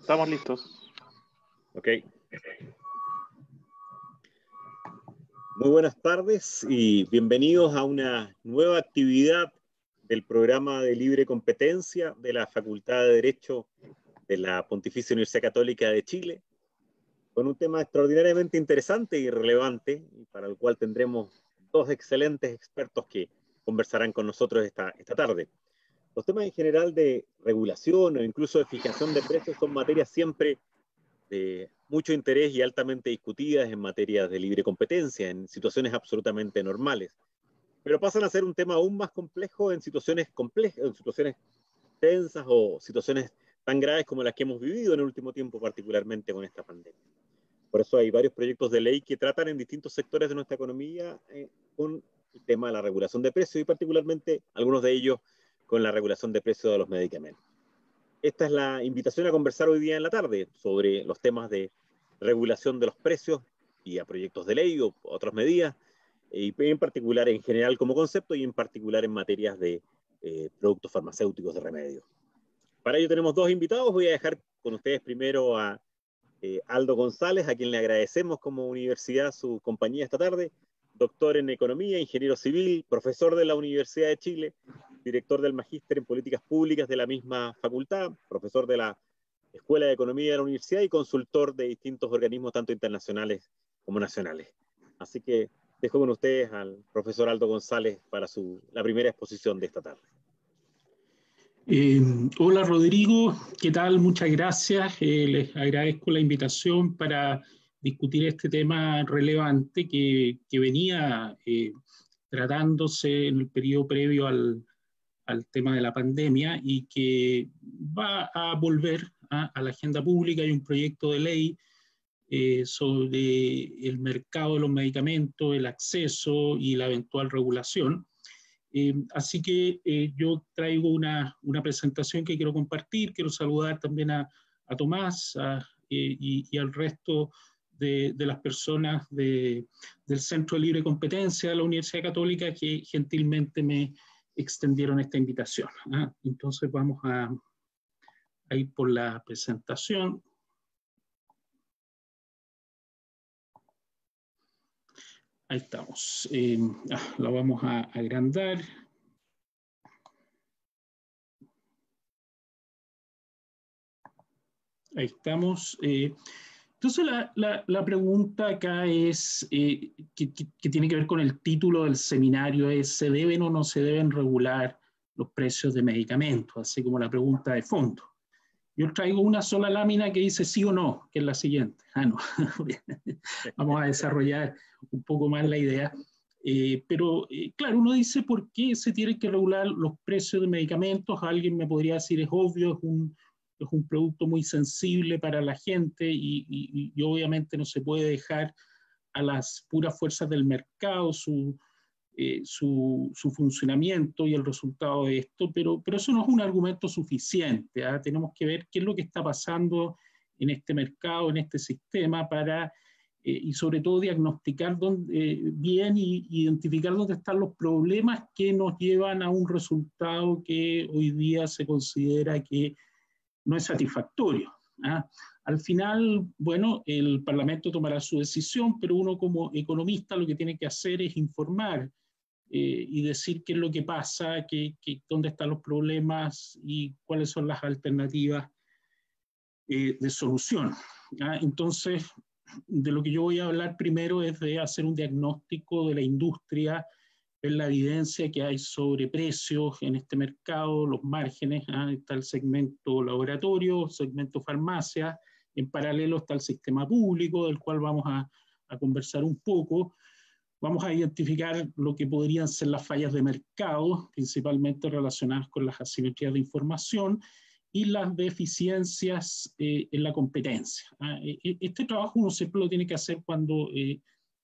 Estamos listos. Ok. Muy buenas tardes y bienvenidos a una nueva actividad del programa de libre competencia de la Facultad de Derecho de la Pontificia Universidad Católica de Chile, con un tema extraordinariamente interesante y relevante, y para el cual tendremos dos excelentes expertos que conversarán con nosotros esta tarde. Los temas en general de regulación o incluso de fijación de precios son materias siempre de mucho interés y altamente discutidas en materias de libre competencia, en situaciones absolutamente normales. Pero pasan a ser un tema aún más complejo en situaciones complejas, en situaciones tensas o situaciones tan graves como las que hemos vivido en el último tiempo, particularmente con esta pandemia. Por eso hay varios proyectos de ley que tratan en distintos sectores de nuestra economía con el tema de la regulación de precios y particularmente algunos de ellos con la regulación de precios de los medicamentos. Esta es la invitación a conversar hoy día en la tarde sobre los temas de regulación de los precios y a proyectos de ley o otras medidas, y en particular en general como concepto y en particular en materias de productos farmacéuticos de remedio. Para ello tenemos dos invitados. Voy a dejar con ustedes primero a Aldo González, a quien le agradecemos como universidad su compañía esta tarde, doctor en Economía, ingeniero civil, profesor de la Universidad de Chile, director del Magíster en Políticas Públicas de la misma facultad, profesor de la Escuela de Economía de la Universidad y consultor de distintos organismos, tanto internacionales como nacionales. Así que dejo con ustedes al profesor Aldo González para la primera exposición de esta tarde. Hola Rodrigo, ¿qué tal? Muchas gracias. Les agradezco la invitación para discutir este tema relevante que venía tratándose en el periodo previo al tema de la pandemia y que va a volver a la agenda pública. Hay un proyecto de ley sobre el mercado de los medicamentos, el acceso y la eventual regulación. Así que yo traigo una presentación que quiero compartir. Quiero saludar también a Tomás y al resto de las personas del Centro de Libre Competencia de la Universidad Católica que gentilmente me extendieron esta invitación. Entonces vamos a ir por la presentación. Ahí estamos. La vamos a agrandar. Ahí estamos. Entonces la pregunta acá es, que tiene que ver con el título del seminario, es ¿se deben o no se deben regular los precios de medicamentos? Así como la pregunta de fondo. Yo traigo una sola lámina que dice sí o no, que es la siguiente. No. Vamos a desarrollar un poco más la idea. Pero claro, uno dice ¿por qué se tienen que regular los precios de medicamentos? Alguien me podría decir es obvio, es un producto muy sensible para la gente y obviamente no se puede dejar a las puras fuerzas del mercado su funcionamiento y el resultado de esto, pero eso no es un argumento suficiente. Tenemos que ver qué es lo que está pasando en este mercado, en este sistema, para, y sobre todo diagnosticar bien y identificar dónde están los problemas que nos llevan a un resultado que hoy día se considera que no es satisfactorio. Al final, bueno, el Parlamento tomará su decisión, pero uno como economista lo que tiene que hacer es informar y decir qué es lo que pasa, dónde están los problemas y cuáles son las alternativas de solución. Entonces, de lo que yo voy a hablar primero es de hacer un diagnóstico de la industria, ver la evidencia que hay sobre precios en este mercado, los márgenes. Está el segmento laboratorio, segmento farmacia, en paralelo está el sistema público, del cual vamos a conversar un poco. Vamos a identificar lo que podrían ser las fallas de mercado, principalmente relacionadas con las asimetrías de información, y las deficiencias en la competencia. Este trabajo uno siempre lo tiene que hacer cuando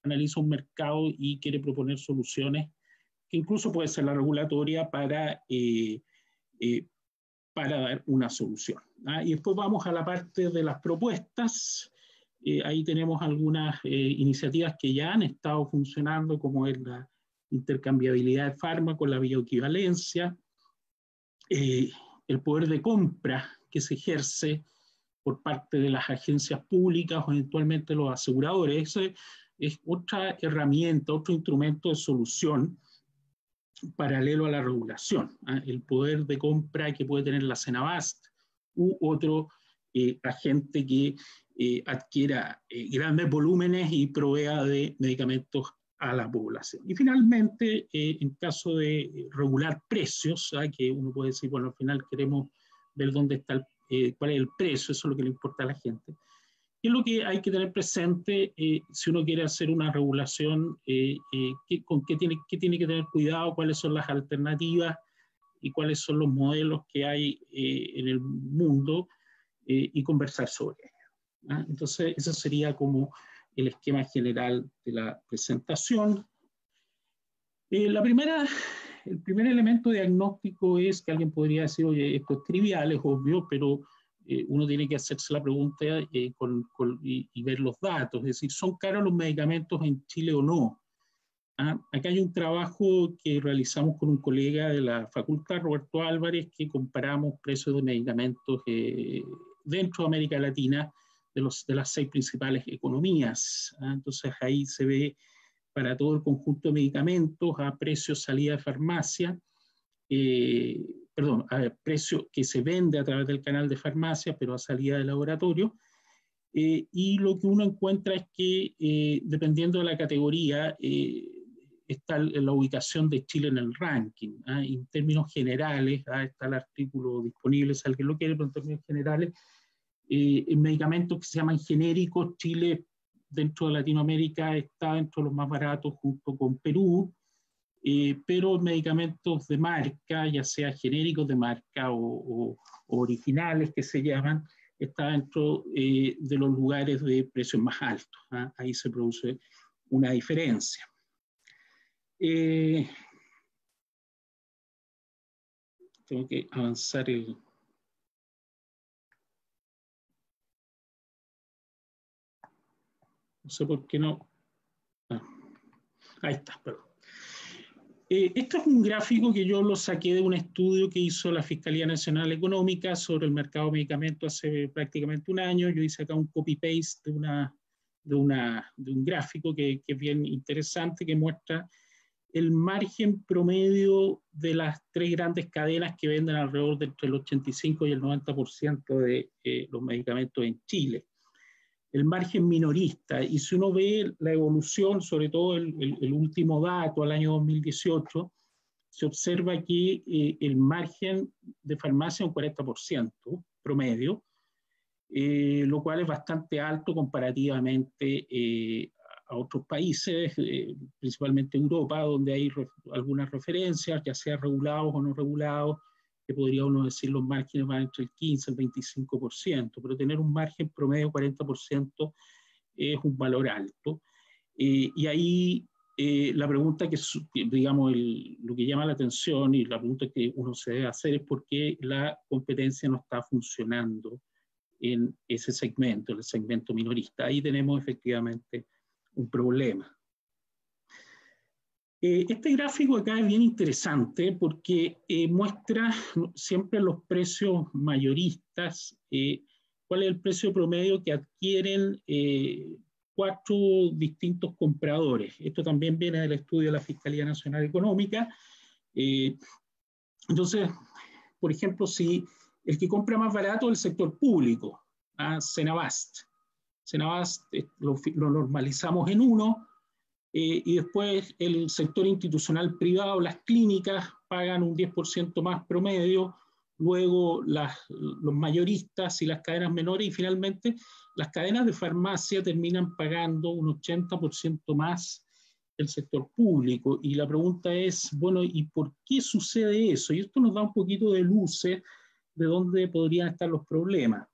analiza un mercado y quiere proponer soluciones, que incluso puede ser la regulatoria para dar una solución. Y después vamos a la parte de las propuestas. Ahí tenemos algunas iniciativas que ya han estado funcionando, como es la intercambiabilidad de fármacos, la bioequivalencia, el poder de compra que se ejerce por parte de las agencias públicas o eventualmente los aseguradores. Eso es otra herramienta, otro instrumento de solución paralelo a la regulación. El poder de compra que puede tener la Cenabast u otro agente que adquiera grandes volúmenes y provea de medicamentos a la población. Y finalmente, en caso de regular precios, que uno puede decir, bueno, al final queremos ver dónde está cuál es el precio, eso es lo que le importa a la gente. ¿Qué es lo que hay que tener presente si uno quiere hacer una regulación? ¿Con qué tiene que tener cuidado? ¿Cuáles son las alternativas? ¿Y cuáles son los modelos que hay en el mundo? Y conversar sobre ello. Entonces, ese sería como el esquema general de la presentación. El primer elemento diagnóstico es que alguien podría decir, oye, esto es trivial, es obvio, pero uno tiene que hacerse la pregunta y ver los datos, es decir, ¿son caros los medicamentos en Chile o no? Acá hay un trabajo que realizamos con un colega de la facultad, Roberto Álvarez, que comparamos precios de medicamentos dentro de América Latina de las 6 principales economías. Entonces ahí se ve para todo el conjunto de medicamentos a precio salida de farmacia, a precio que se vende a través del canal de farmacia, pero a salida de laboratorio. Y lo que uno encuentra es que dependiendo de la categoría, está la ubicación de Chile en el ranking. En términos generales, está el artículo disponible si alguien lo quiere, pero en términos generales, en medicamentos que se llaman genéricos, Chile dentro de Latinoamérica está dentro de los más baratos junto con Perú, pero medicamentos de marca, ya sea genéricos de marca o originales que se llaman, está dentro de los lugares de precios más altos. Ahí se produce una diferencia. Tengo que avanzar el... No sé por qué no... ahí está, perdón. Esto es un gráfico que yo lo saqué de un estudio que hizo la Fiscalía Nacional Económica sobre el mercado de medicamentos hace prácticamente un año. Yo hice acá un copy-paste de un gráfico que es bien interesante, que muestra el margen promedio de las 3 grandes cadenas que venden alrededor de entre el 85 y el 90% de los medicamentos en Chile. El margen minorista, y si uno ve la evolución, sobre todo el último dato al año 2018, se observa que el margen de farmacia es un 40% promedio, lo cual es bastante alto comparativamente a otros países, principalmente Europa, donde hay algunas referencias, ya sea regulados o no regulados, que podría uno decir los márgenes van entre el 15 y el 25%, pero tener un margen promedio 40% es un valor alto. Y ahí la pregunta que, digamos, lo que llama la atención y la pregunta que uno se debe hacer es por qué la competencia no está funcionando en ese segmento, el segmento minorista. Ahí tenemos efectivamente un problema. Este gráfico acá es bien interesante porque muestra siempre los precios mayoristas, cuál es el precio promedio que adquieren 4 distintos compradores. Esto también viene del estudio de la Fiscalía Nacional Económica. Entonces, por ejemplo, si el que compra más barato es el sector público, Cenabast. Cenabast lo normalizamos en 1, y después el sector institucional privado, las clínicas pagan un 10% más promedio, luego los mayoristas y las cadenas menores, y finalmente las cadenas de farmacia terminan pagando un 80% más el sector público. Y la pregunta es, bueno, ¿y por qué sucede eso? Y esto nos da un poquito de luces de dónde podrían estar los problemas.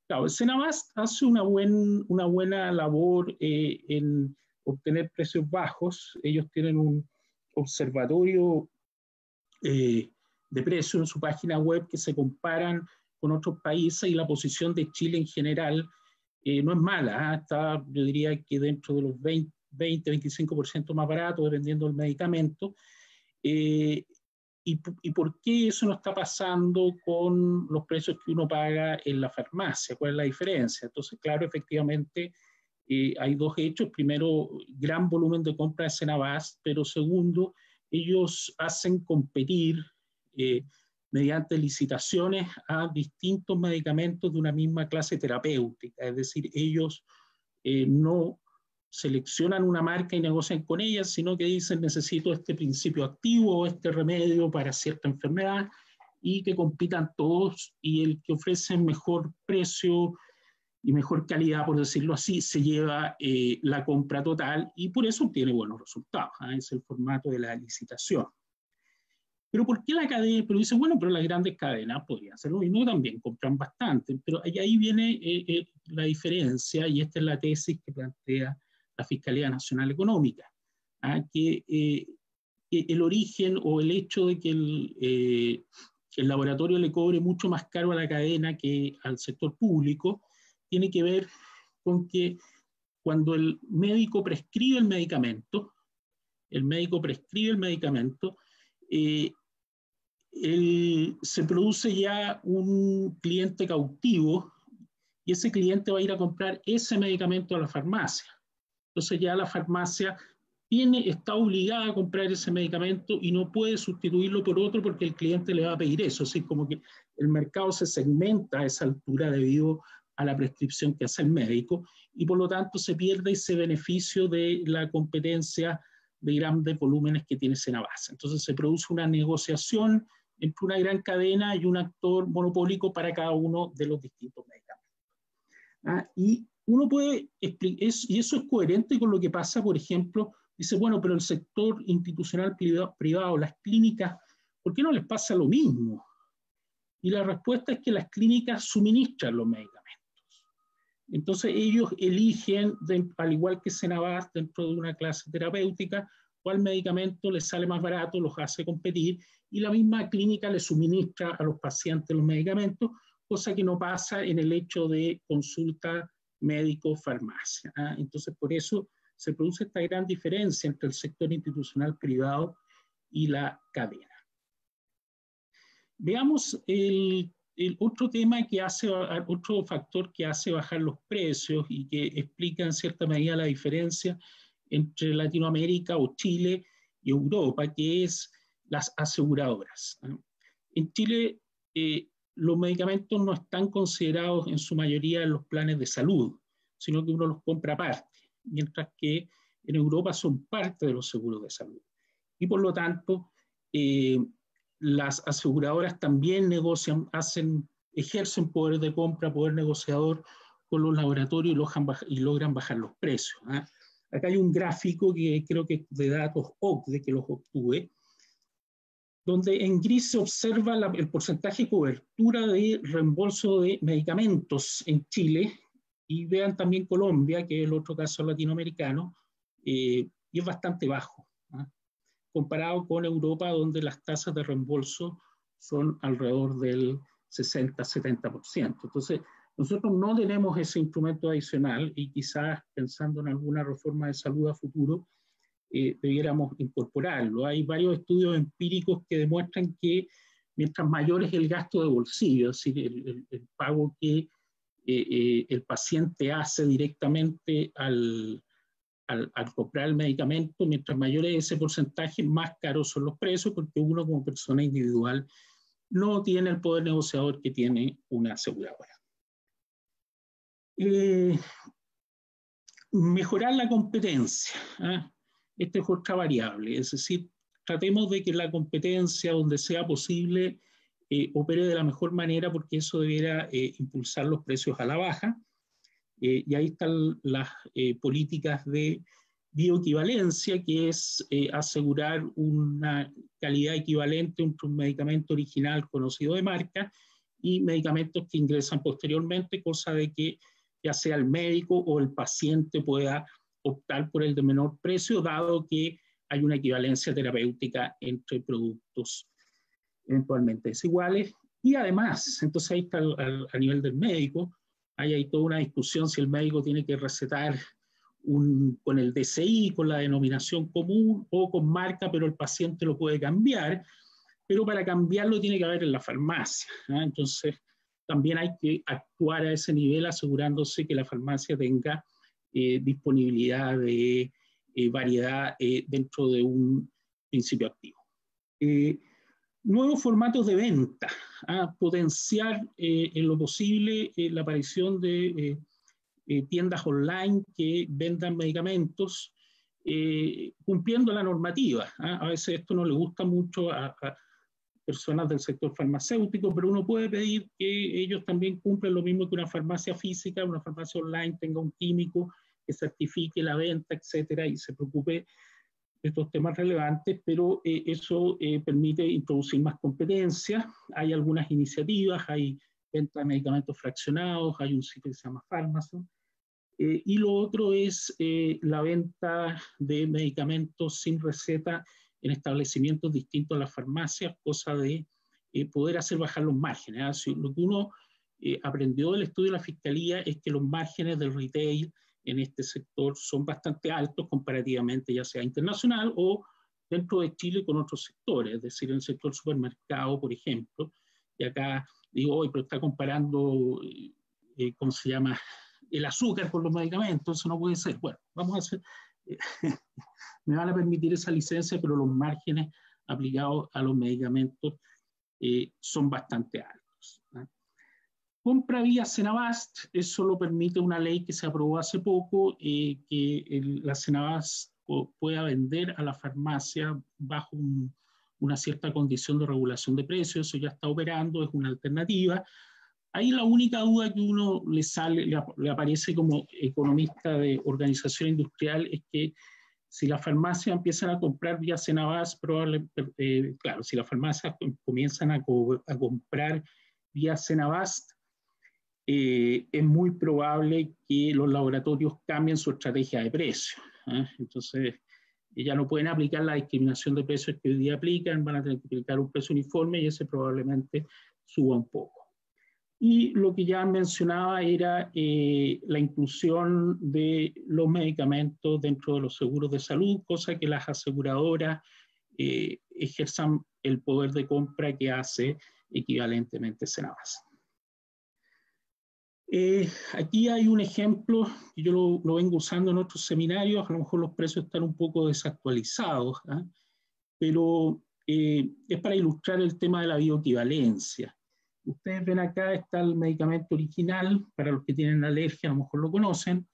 Claro, el Senabast hace una buena labor en obtener precios bajos. Ellos tienen un observatorio de precios en su página web que se comparan con otros países, y la posición de Chile en general no es mala, está, yo diría que dentro de los 20-25% más barato, dependiendo del medicamento. ¿Y por qué eso no está pasando con los precios que uno paga en la farmacia? ¿Cuál es la diferencia? Entonces, claro, efectivamente, hay dos hechos. Primero, gran volumen de compra de Senabast, pero segundo, ellos hacen competir mediante licitaciones a distintos medicamentos de una misma clase terapéutica. Es decir, ellos no seleccionan una marca y negocian con ella, sino que dicen necesito este principio activo o este remedio para cierta enfermedad, y que compitan todos, y el que ofrece mejor precio y mejor calidad, por decirlo así, se lleva la compra total, y por eso obtiene buenos resultados. Es el formato de la licitación. Pero ¿por qué la cadena? Pero dice, bueno, pero las grandes cadenas podrían hacer lo mismo, también compran bastante. Pero ahí viene la diferencia, y esta es la tesis que plantea la Fiscalía Nacional Económica, que el origen o el hecho de que el laboratorio le cobre mucho más caro a la cadena que al sector público tiene que ver con que cuando el médico prescribe el medicamento, se produce ya un cliente cautivo, y ese cliente va a ir a comprar ese medicamento a la farmacia. Entonces ya la farmacia está obligada a comprar ese medicamento y no puede sustituirlo por otro porque el cliente le va a pedir eso. Así como que el mercado se segmenta a esa altura debido a la prescripción que hace el médico, y por lo tanto se pierde ese beneficio de la competencia de grandes volúmenes que tiene Senabast. Entonces se produce una negociación entre una gran cadena y un actor monopólico para cada uno de los distintos medicamentos. Y uno puede explicar, y eso es coherente con lo que pasa, por ejemplo, dice, bueno, pero el sector institucional privado, las clínicas, ¿por qué no les pasa lo mismo? Y la respuesta es que las clínicas suministran los medicamentos. Entonces ellos eligen, al igual que Senabast, dentro de una clase terapéutica, cuál medicamento les sale más barato, los hace competir, y la misma clínica les suministra a los pacientes los medicamentos, cosa que no pasa en el hecho de consulta médico-farmacia. Entonces, por eso se produce esta gran diferencia entre el sector institucional privado y la cadena. Veamos el otro tema que hace, otro factor que hace bajar los precios y que explica en cierta medida la diferencia entre Latinoamérica o Chile y Europa, que es las aseguradoras. En Chile, los medicamentos no están considerados en su mayoría en los planes de salud, sino que uno los compra aparte, mientras que en Europa son parte de los seguros de salud. Y por lo tanto, las aseguradoras también negocian, ejercen poder de compra, poder negociador con los laboratorios y logran bajar los precios. Acá hay un gráfico que creo que es de datos OCDE, que los obtuve, donde en gris se observa el porcentaje de cobertura de reembolso de medicamentos en Chile, y vean también Colombia, que es el otro caso latinoamericano, y es bastante bajo, comparado con Europa, donde las tasas de reembolso son alrededor del 60-70%. Entonces, nosotros no tenemos ese instrumento adicional, y quizás pensando en alguna reforma de salud a futuro, debiéramos incorporarlo. Hay varios estudios empíricos que demuestran que mientras mayor es el gasto de bolsillo, es decir, el pago que el paciente hace directamente al comprar el medicamento, mientras mayor es ese porcentaje, más caros son los precios, porque uno como persona individual no tiene el poder negociador que tiene una aseguradora. Mejorar la competencia. Esta es otra variable, es decir, tratemos de que la competencia, donde sea posible, opere de la mejor manera, porque eso debiera impulsar los precios a la baja. Y ahí están las políticas de bioequivalencia, que es asegurar una calidad equivalente entre un medicamento original conocido de marca y medicamentos que ingresan posteriormente, cosa de que ya sea el médico o el paciente pueda optar por el de menor precio, dado que hay una equivalencia terapéutica entre productos eventualmente desiguales. Y además, entonces ahí está a nivel del médico, hay toda una discusión si el médico tiene que recetar con el DCI, con la denominación común o con marca, pero el paciente lo puede cambiar, pero para cambiarlo tiene que haber en la farmacia, ¿no? Entonces también hay que actuar a ese nivel asegurándose que la farmacia tenga disponibilidad de variedad dentro de un principio activo. Nuevos formatos de venta, potenciar en lo posible la aparición de tiendas online que vendan medicamentos cumpliendo la normativa. A veces esto no le gusta mucho a personas del sector farmacéutico, pero uno puede pedir que ellos también cumplan lo mismo que una farmacia física, una farmacia online tenga un químico que certifique la venta, etcétera, y se preocupe de estos temas relevantes, pero eso permite introducir más competencia. Hay algunas iniciativas, hay venta de medicamentos fraccionados, hay un sitio que se llama Pharmacy. Y lo otro es la venta de medicamentos sin receta en establecimientos distintos a las farmacias, cosa de poder hacer bajar los márgenes. Lo que uno aprendió del estudio de la Fiscalía es que los márgenes del retail en este sector son bastante altos comparativamente, ya sea internacional o dentro de Chile con otros sectores, es decir, en el sector supermercado, por ejemplo. Y acá digo, hoy, pero está comparando, ¿cómo se llama?, el azúcar con los medicamentos, eso no puede ser. Bueno, vamos a hacer, me van a permitir esa licencia, pero los márgenes aplicados a los medicamentos son bastante altos, ¿no? Compra vía Senabast, eso lo permite una ley que se aprobó hace poco, que la Senabast pueda vender a la farmacia bajo una cierta condición de regulación de precios. Eso ya está operando, es una alternativa. Ahí la única duda que uno le aparece como economista de organización industrial es que si las farmacias empiezan a comprar vía Senabast, claro, si las farmacias comienzan a comprar vía Senabast, es muy probable que los laboratorios cambien su estrategia de precio, ¿eh? Entonces, ya no pueden aplicar la discriminación de precios que hoy día aplican, van a tener que aplicar un precio uniforme y ese probablemente suba un poco. Y lo que ya mencionaba era la inclusión de los medicamentos dentro de los seguros de salud, cosa que las aseguradoras ejerzan el poder de compra que hace equivalentemente Senabast. Aquí hay un ejemplo que yo lo vengo usando en otros seminarios, a lo mejor los precios están un poco desactualizados, ¿eh? Pero es para ilustrar el tema de la bioequivalencia. Ustedes ven acá está el medicamento original, para los que tienen alergia a lo mejor lo conocen,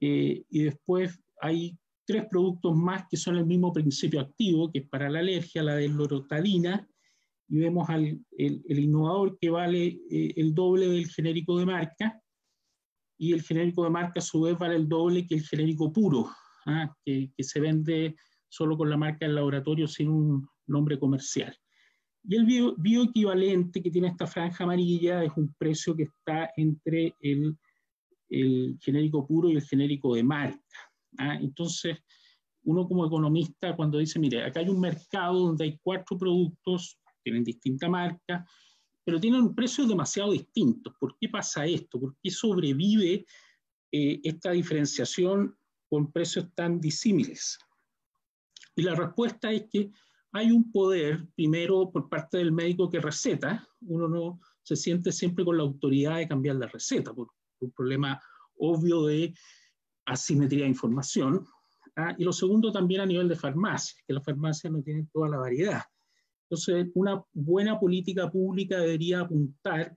y después hay 3 productos más que son el mismo principio activo, que es para la alergia, la delorotadina, y vemos el innovador que vale el doble del genérico de marca, y el genérico de marca a su vez vale el doble que el genérico puro, que se vende solo con la marca del laboratorio sin un nombre comercial. Y el bioequivalente que tiene esta franja amarilla es un precio que está entre el genérico puro y el genérico de marca. Entonces, uno como economista cuando dice, mire, acá hay un mercado donde hay 4 productos, tienen distinta marca, pero tienen precios demasiado distintos. ¿Por qué pasa esto? ¿Por qué sobrevive esta diferenciación con precios tan disímiles? Y la respuesta es que hay un poder, primero, por parte del médico que receta. Uno no se siente siempre con la autoridad de cambiar la receta, por un problema obvio de asimetría de información. Y lo segundo, también a nivel de farmacia, que las farmacias no tienen toda la variedad. Entonces, una buena política pública debería apuntar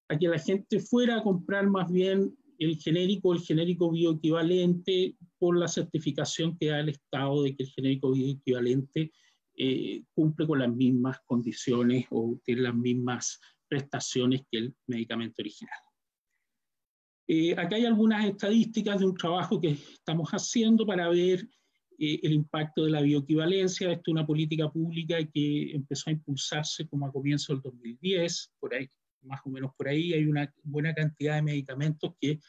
a que la gente fuera a comprar más bien el genérico bioequivalente por la certificación que da el Estado de que el genérico bioequivalente cumple con las mismas condiciones o tiene las mismas prestaciones que el medicamento original. Acá hay algunas estadísticas de un trabajo que estamos haciendo para ver el impacto de la bioequivalencia. Esto es una política pública que empezó a impulsarse como a comienzos del 2010, por ahí, más o menos por ahí. Hay una buena cantidad de medicamentos que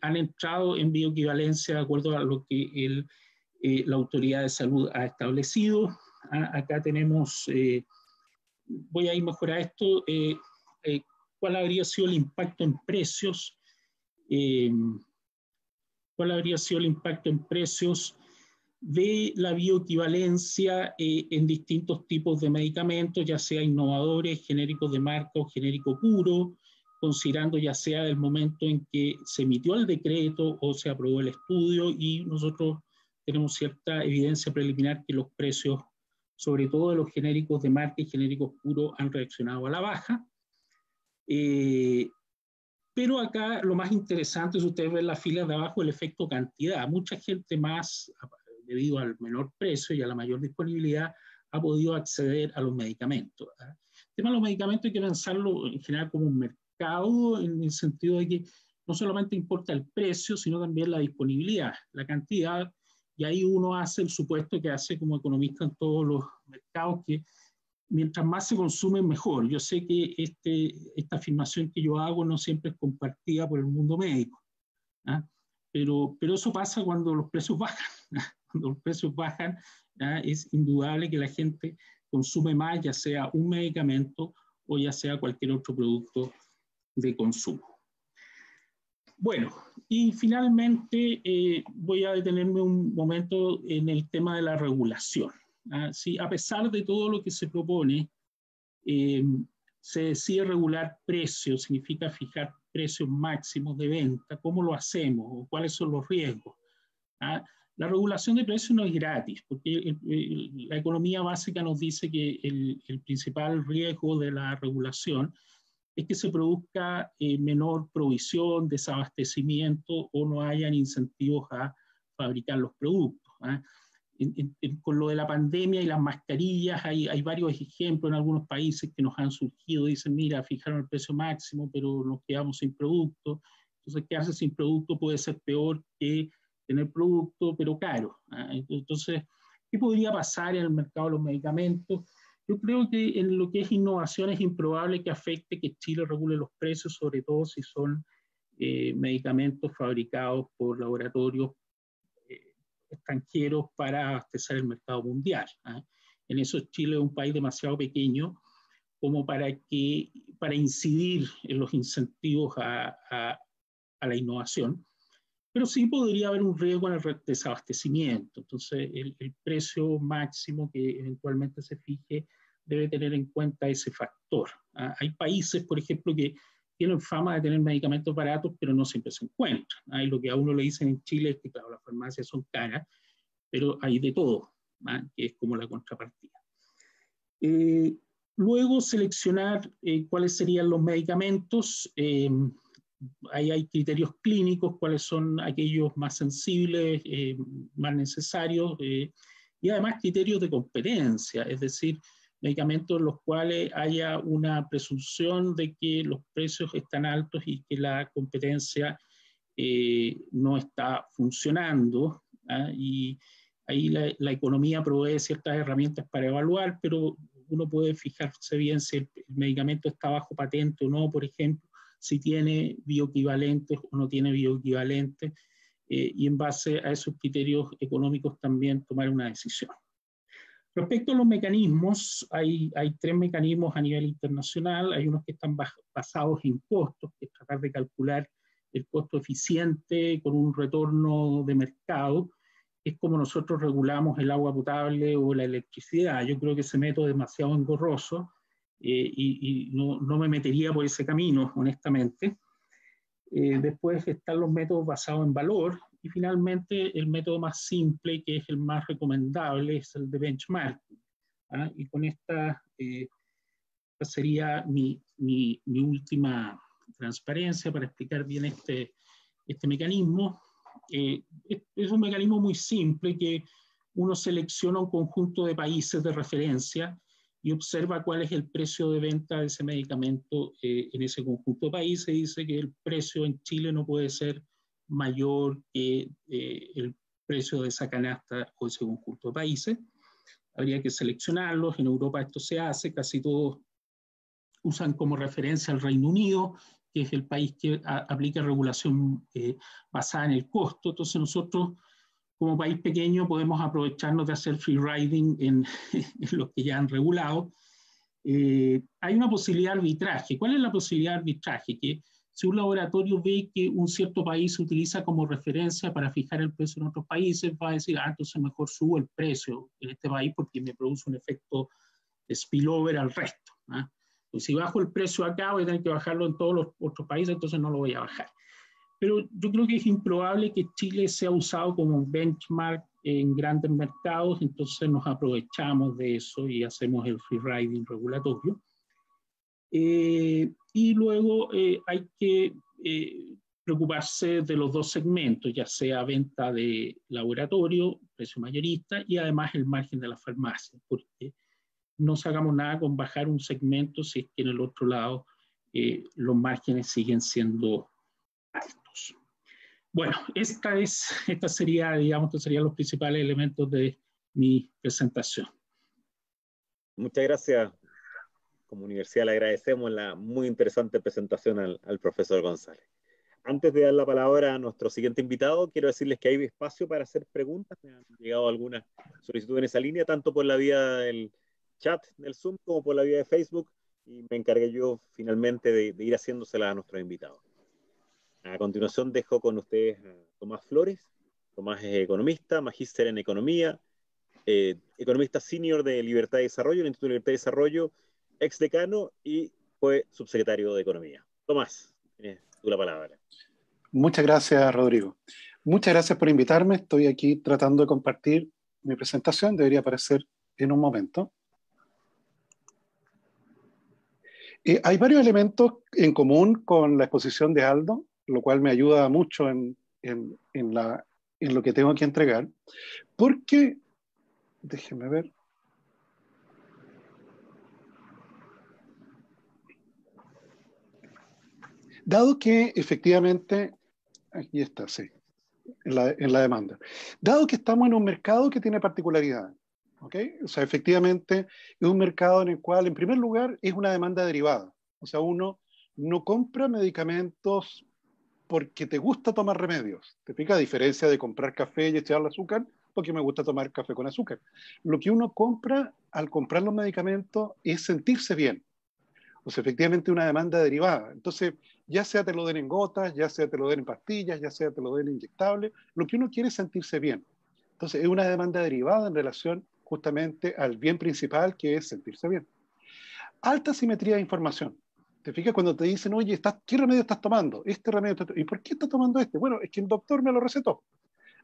han entrado en bioequivalencia de acuerdo a lo que la Autoridad de Salud ha establecido. Acá tenemos, voy a ir mejor a esto, cuál habría sido el impacto en precios. ¿Cuál habría sido el impacto en precios de la bioequivalencia en distintos tipos de medicamentos, ya sea innovadores, genéricos de marca o genérico puro, considerando ya sea el momento en que se emitió el decreto o se aprobó el estudio, y nosotros tenemos cierta evidencia preliminar que los precios, sobre todo de los genéricos de marca y genéricos puros, han reaccionado a la baja. Pero acá lo más interesante, si ustedes ven las filas de abajo, el efecto cantidad. Mucha gente más, debido al menor precio y a la mayor disponibilidad, ha podido acceder a los medicamentos. El tema de los medicamentos hay que pensarlo en general como un mercado, en el sentido de que no solamente importa el precio, sino también la disponibilidad, la cantidad, y ahí uno hace el supuesto que hace como economista en todos los mercados, que mientras más se consume, mejor. Yo sé que esta afirmación que yo hago no siempre es compartida por el mundo médico, ¿ah? Pero eso pasa cuando los precios bajan. Cuando los precios bajan, ¿ah? Es indudable que la gente consume más, ya sea un medicamento o ya sea cualquier otro producto de consumo. Bueno, y finalmente voy a detenerme un momento en el tema de la regulación. Sí, a pesar de todo lo que se propone, se decide regular precios, significa fijar precios máximos de venta. ¿Cómo lo hacemos? ¿O cuáles son los riesgos? La regulación de precios no es gratis, porque la economía básica nos dice que el principal riesgo de la regulación es que se produzca menor provisión, desabastecimiento, o no hayan incentivos a fabricar los productos. Con lo de la pandemia y las mascarillas, hay varios ejemplos en algunos países que nos han surgido. Dicen, mira, fijaron el precio máximo, pero nos quedamos sin producto. Entonces, quedarse sin producto puede ser peor que tener producto, pero caro. Entonces, ¿qué podría pasar en el mercado de los medicamentos? Yo creo que en lo que es innovación es improbable que afecte que Chile regule los precios, sobre todo si son medicamentos fabricados por laboratorios extranjeros para abastecer el mercado mundial. En eso Chile es un país demasiado pequeño como para incidir en los incentivos a la innovación, pero sí podría haber un riesgo en el desabastecimiento. Entonces, el precio máximo que eventualmente se fije debe tener en cuenta ese factor. Hay países, por ejemplo, que tienen fama de tener medicamentos baratos, pero no siempre se encuentran. Y lo que a uno le dicen en Chile es que, claro, las farmacias son caras, pero hay de todo, que es como la contrapartida. Luego, seleccionar cuáles serían los medicamentos. Ahí hay criterios clínicos, cuáles son aquellos más sensibles, más necesarios, y además criterios de competencia, es decir, medicamentos en los cuales haya una presunción de que los precios están altos y que la competencia no está funcionando. Y ahí la economía provee ciertas herramientas para evaluar, pero uno puede fijarse bien si el medicamento está bajo patente o no, por ejemplo, si tiene bioequivalentes o no tiene bioequivalentes, y en base a esos criterios económicos también tomar una decisión. Respecto a los mecanismos, hay 3 mecanismos a nivel internacional. Hay unos que están basados en costos, que es tratar de calcular el costo eficiente con un retorno de mercado. Es como nosotros regulamos el agua potable o la electricidad. Yo creo que ese método es demasiado engorroso, y no me metería por ese camino, honestamente. Después están los métodos basados en valor, y finalmente el método más simple, que es el más recomendable, es el de benchmarking. Y con esta sería mi última transparencia para explicar bien este mecanismo. Es un mecanismo muy simple, que uno selecciona un conjunto de países de referencia y observa cuál es el precio de venta de ese medicamento en ese conjunto de países. Dice que el precio en Chile no puede ser mayor que el precio de esa canasta o ese conjunto de países. Habría que seleccionarlos. En Europa esto se hace, casi todos usan como referencia al Reino Unido, que es el país que aplica regulación basada en el costo. Entonces nosotros, como país pequeño, podemos aprovecharnos de hacer free riding en los que ya han regulado. Hay una posibilidad de arbitraje. ¿Cuál es la posibilidad de arbitraje? Que si un laboratorio ve que un cierto país se utiliza como referencia para fijar el precio en otros países, va a decir, entonces mejor subo el precio en este país porque me produce un efecto de spillover al resto. Pues si bajo el precio acá, voy a tener que bajarlo en todos los otros países, entonces no lo voy a bajar. Pero yo creo que es improbable que Chile sea usado como un benchmark en grandes mercados, entonces nos aprovechamos de eso y hacemos el free riding regulatorio. Y luego hay que preocuparse de los dos segmentos, ya sea venta de laboratorio, precio mayorista, y además el margen de la farmacia, porque no sacamos nada con bajar un segmento si es que en el otro lado los márgenes siguen siendo altos. Bueno, esta sería, digamos, que serían los principales elementos de mi presentación. Muchas gracias. Como universidad le agradecemos la muy interesante presentación al profesor González. Antes de dar la palabra a nuestro siguiente invitado, quiero decirles que hay espacio para hacer preguntas. Me han llegado algunas solicitudes en esa línea, tanto por la vía del chat del Zoom como por la vía de Facebook, y me encargué yo finalmente de ir haciéndoselas a nuestros invitados. A continuación dejo con ustedes a Tomás Flores. Tomás es economista, magíster en economía, economista senior de Libertad y Desarrollo, el Instituto de Libertad y Desarrollo, ex decano y fue subsecretario de Economía. Tomás, tienes tú la palabra. Muchas gracias, Rodrigo. Muchas gracias por invitarme. Estoy aquí tratando de compartir mi presentación. Debería aparecer en un momento. Hay varios elementos en común con la exposición de Aldo, lo cual me ayuda mucho en lo que tengo que entregar, porque, déjenme ver, dado que efectivamente, aquí está, sí, en la demanda, dado que estamos en un mercado que tiene particularidades, ¿ok? O sea, efectivamente es un mercado en el cual, en primer lugar, es una demanda derivada. O sea, uno no compra medicamentos porque te gusta tomar remedios. ¿Te fijas? A diferencia de comprar café y echarle azúcar, porque me gusta tomar café con azúcar. Lo que uno compra al comprar los medicamentos es sentirse bien. O sea, efectivamente una demanda derivada. Entonces, ya sea te lo den en gotas, ya sea te lo den en pastillas, ya sea te lo den inyectable, lo que uno quiere es sentirse bien. Entonces, es una demanda derivada en relación justamente al bien principal, que es sentirse bien. Alta simetría de información. ¿Te fijas cuando te dicen, oye, ¿qué remedio estás tomando? Este remedio. ¿Y por qué estás tomando este? Bueno, es que el doctor me lo recetó.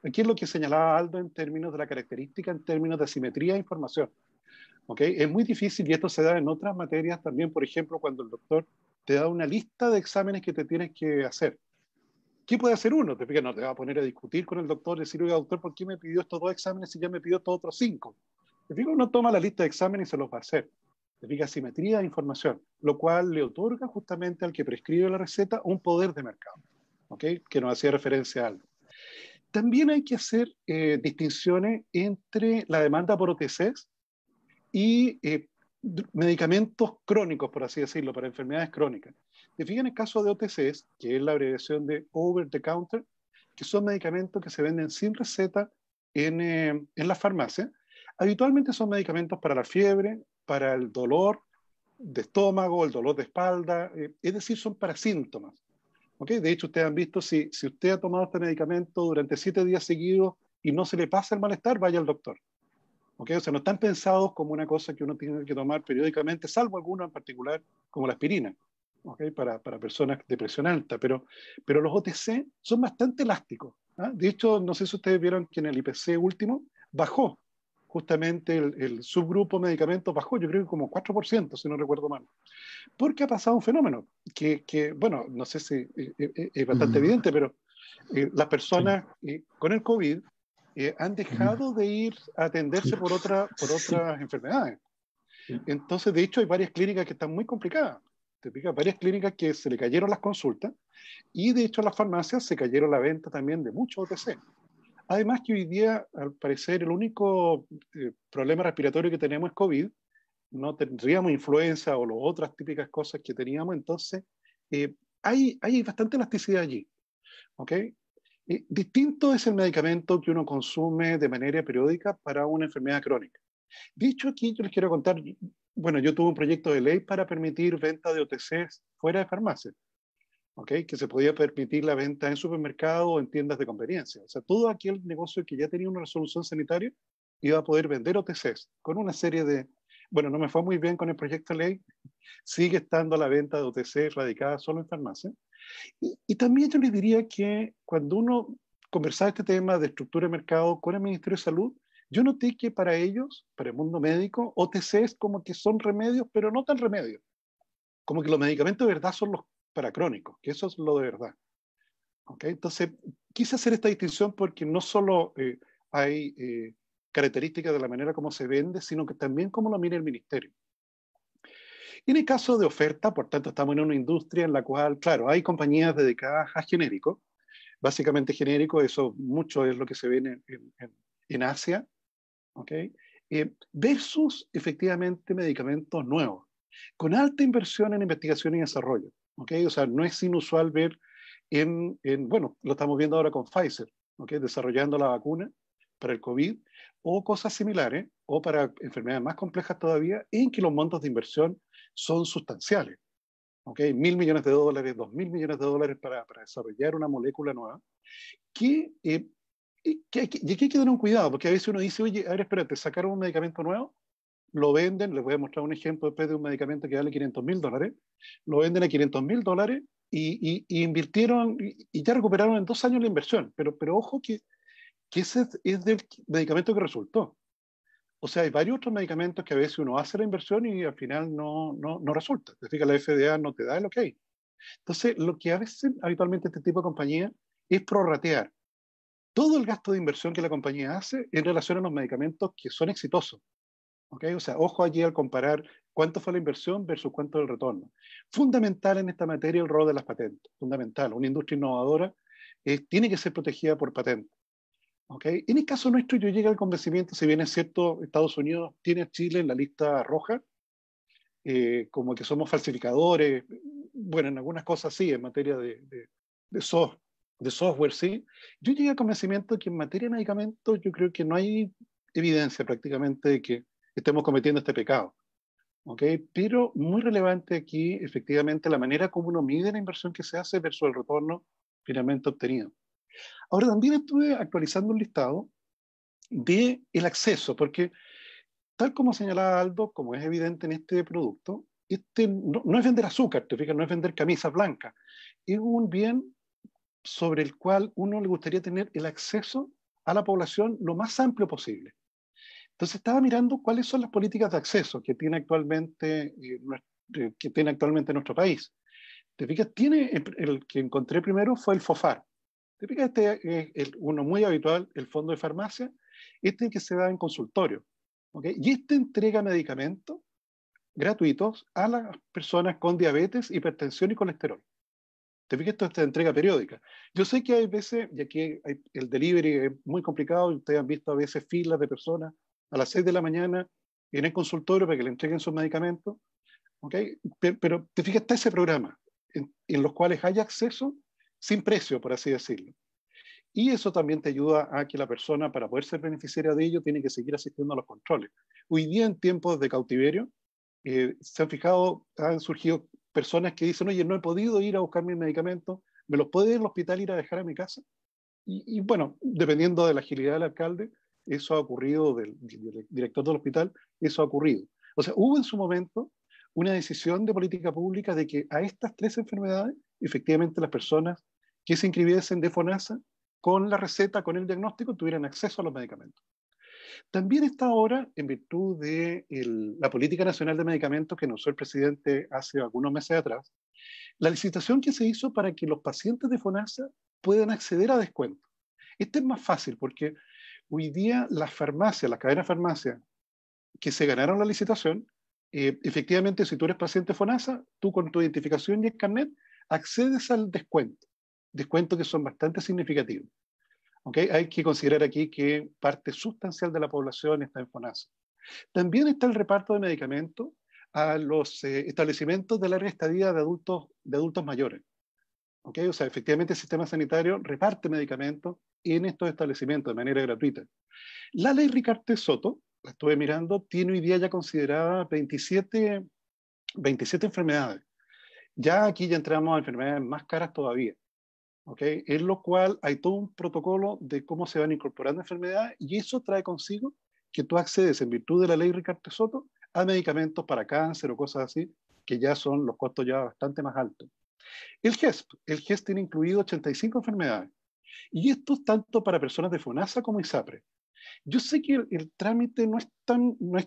Aquí es lo que señalaba Aldo en términos de la característica, en términos de simetría de información. ¿Okay? Es muy difícil, y esto se da en otras materias también, por ejemplo, cuando el doctor te da una lista de exámenes que te tienes que hacer. ¿Qué puede hacer uno? Te fijas, no te va a poner a discutir con el doctor, decir, oiga, doctor, ¿por qué me pidió estos 2 exámenes si ya me pidió estos otros 5? Te fijas, uno toma la lista de exámenes y se los va a hacer. Te fijas, simetría de información, lo cual le otorga justamente al que prescribe la receta un poder de mercado, ¿okay? Que nos hacía referencia a algo. También hay que hacer distinciones entre la demanda por OTCs y medicamentos crónicos, por así decirlo, para enfermedades crónicas. Te fijas en el caso de OTCs, que es la abreviación de Over the Counter, que son medicamentos que se venden sin receta en la farmacia. Habitualmente son medicamentos para la fiebre, para el dolor de estómago, el dolor de espalda, es decir, son para síntomas. ¿Okay? De hecho, ustedes han visto, si usted ha tomado este medicamento durante 7 días seguidos y no se le pasa el malestar, vaya al doctor. ¿Okay? O sea, no están pensados como una cosa que uno tiene que tomar periódicamente, salvo algunos en particular, como la aspirina, ¿okay? Para personas de presión alta. Pero los OTC son bastante elásticos. ¿Ah? De hecho, no sé si ustedes vieron que en el IPC último bajó justamente el subgrupo medicamentos, bajó, yo creo que como 4%, si no recuerdo mal. Porque ha pasado un fenómeno que bueno, no sé si es bastante evidente, pero las personas con el COVID han dejado de ir a atenderse por otras enfermedades. Entonces, de hecho, hay varias clínicas que están muy complicadas. Te fijas, varias clínicas que se le cayeron las consultas y, de hecho, las farmacias se cayeron la venta también de muchos OTC. Además que hoy día, al parecer, el único problema respiratorio que tenemos es COVID. No tendríamos influenza o las otras típicas cosas que teníamos. Entonces, hay bastante elasticidad allí. ¿Ok? Distinto es el medicamento que uno consume de manera periódica para una enfermedad crónica. Dicho aquí, yo les quiero contar, bueno, yo tuve un proyecto de ley para permitir venta de OTCs fuera de farmacia, ¿ok? Que se podía permitir la venta en supermercados o en tiendas de conveniencia. O sea, todo aquel negocio que ya tenía una resolución sanitaria iba a poder vender OTCs con una serie de... Bueno, no me fue muy bien con el proyecto de ley, sigue estando la venta de OTCs radicada solo en farmacia. Y también yo les diría que cuando uno conversaba este tema de estructura de mercado con el Ministerio de Salud, yo noté que para ellos, para el mundo médico, OTCs como que son remedios, pero no tan remedios. Como que los medicamentos de verdad son los para crónicos, que eso es lo de verdad. ¿Okay? Entonces, quise hacer esta distinción porque no solo hay características de la manera como se vende, sino que también cómo lo mira el ministerio. En el caso de oferta, por tanto, estamos en una industria en la cual, claro, hay compañías dedicadas a genéricos, básicamente genéricos, eso mucho es lo que se ve en Asia, ¿ok? Versus efectivamente medicamentos nuevos, con alta inversión en investigación y desarrollo, ¿ok? O sea, no es inusual ver bueno, lo estamos viendo ahora con Pfizer, ¿ok? Desarrollando la vacuna para el COVID, o cosas similares, o para enfermedades más complejas todavía, en que los montos de inversión son sustanciales. ¿Ok? $1.000 millones, $2.000 millones para desarrollar una molécula nueva, y aquí hay que tener un cuidado, porque a veces uno dice, oye, a ver, espérate, sacaron un medicamento nuevo, lo venden, les voy a mostrar un ejemplo después de un medicamento que vale $500.000, lo venden a $500.000 y invirtieron, y ya recuperaron en 2 años la inversión, pero ojo que ese es del medicamento que resultó. O sea, hay varios otros medicamentos que a veces uno hace la inversión y al final no resulta. Te fijas, la FDA no te da el ok. Entonces, lo que a veces habitualmente este tipo de compañía es prorratear todo el gasto de inversión que la compañía hace en relación a los medicamentos que son exitosos. ¿Okay? O sea, ojo allí al comparar cuánto fue la inversión versus cuánto es el retorno. Fundamental en esta materia el rol de las patentes. Fundamental. Una industria innovadora tiene que ser protegida por patentes. ¿Okay? En el caso nuestro, yo llegué al convencimiento, si bien es cierto, Estados Unidos tiene a Chile en la lista roja, como que somos falsificadores, bueno, en algunas cosas sí, en materia de software sí. Yo llegué al convencimiento que en materia de medicamentos yo creo que no hay evidencia prácticamente de que estemos cometiendo este pecado. ¿Okay? Pero muy relevante aquí, efectivamente, la manera como uno mide la inversión que se hace versus el retorno finalmente obtenido. Ahora también estuve actualizando un listado del acceso, porque tal como señalaba Aldo, como es evidente en este producto, no es vender azúcar, te fijas, no es vender camisas blancas, es un bien sobre el cual uno le gustaría tener el acceso a la población lo más amplio posible. Entonces estaba mirando cuáles son las políticas de acceso que tiene actualmente nuestro país. Te fijas, el que encontré primero fue el FOFAR. Te fijas, este es uno muy habitual, el fondo de farmacia, que se da en consultorio. ¿Okay? Y entrega medicamentos gratuitos a las personas con diabetes, hipertensión y colesterol. Te fijas, esto es entrega periódica. Yo sé que hay veces, y aquí el delivery es muy complicado, y ustedes han visto a veces filas de personas a las 6 de la mañana en el consultorio para que le entreguen sus medicamentos. ¿Okay? Pero te fijas, está ese programa en los cuales hay acceso sin precio, por así decirlo. Y eso también te ayuda a que la persona, para poder ser beneficiaria de ello, tiene que seguir asistiendo a los controles. Hoy día, en tiempos de cautiverio, se han fijado, han surgido personas que dicen, oye, no he podido ir a buscar mis medicamentos, ¿me los puede el hospital ir a dejar a mi casa? Y bueno, dependiendo de la agilidad del alcalde, eso ha ocurrido, del director del hospital, eso ha ocurrido. O sea, hubo en su momento una decisión de política pública de que a estas 3 enfermedades, efectivamente las personas que se inscribiesen de FONASA, con la receta, con el diagnóstico, tuvieran acceso a los medicamentos. También está ahora, en virtud de la Política Nacional de Medicamentos que anunció el presidente hace algunos meses atrás, la licitación que se hizo para que los pacientes de FONASA puedan acceder a descuento. Este es más fácil porque hoy día las farmacias, las cadenas farmacias que se ganaron la licitación, efectivamente, si tú eres paciente FONASA, tú con tu identificación y el carnet accedes al descuentos que son bastante significativos. ¿Okay? Hay que considerar aquí que parte sustancial de la población está en FONASA. También está el reparto de medicamentos a los establecimientos de larga estadía de adultos mayores. ¿Okay? O sea, efectivamente el sistema sanitario reparte medicamentos en estos establecimientos de manera gratuita. La ley Ricardo Soto, la estuve mirando, tiene hoy día ya considerada 27 enfermedades. Ya aquí ya entramos a enfermedades más caras todavía. ¿Okay? En lo cual hay todo un protocolo de cómo se van incorporando enfermedades y eso trae consigo que tú accedes en virtud de la ley Ricardo Soto a medicamentos para cáncer o cosas así, que ya son los costos ya bastante más altos. El GES tiene incluido 85 enfermedades y esto es tanto para personas de FONASA como ISAPRE. Yo sé que el trámite no es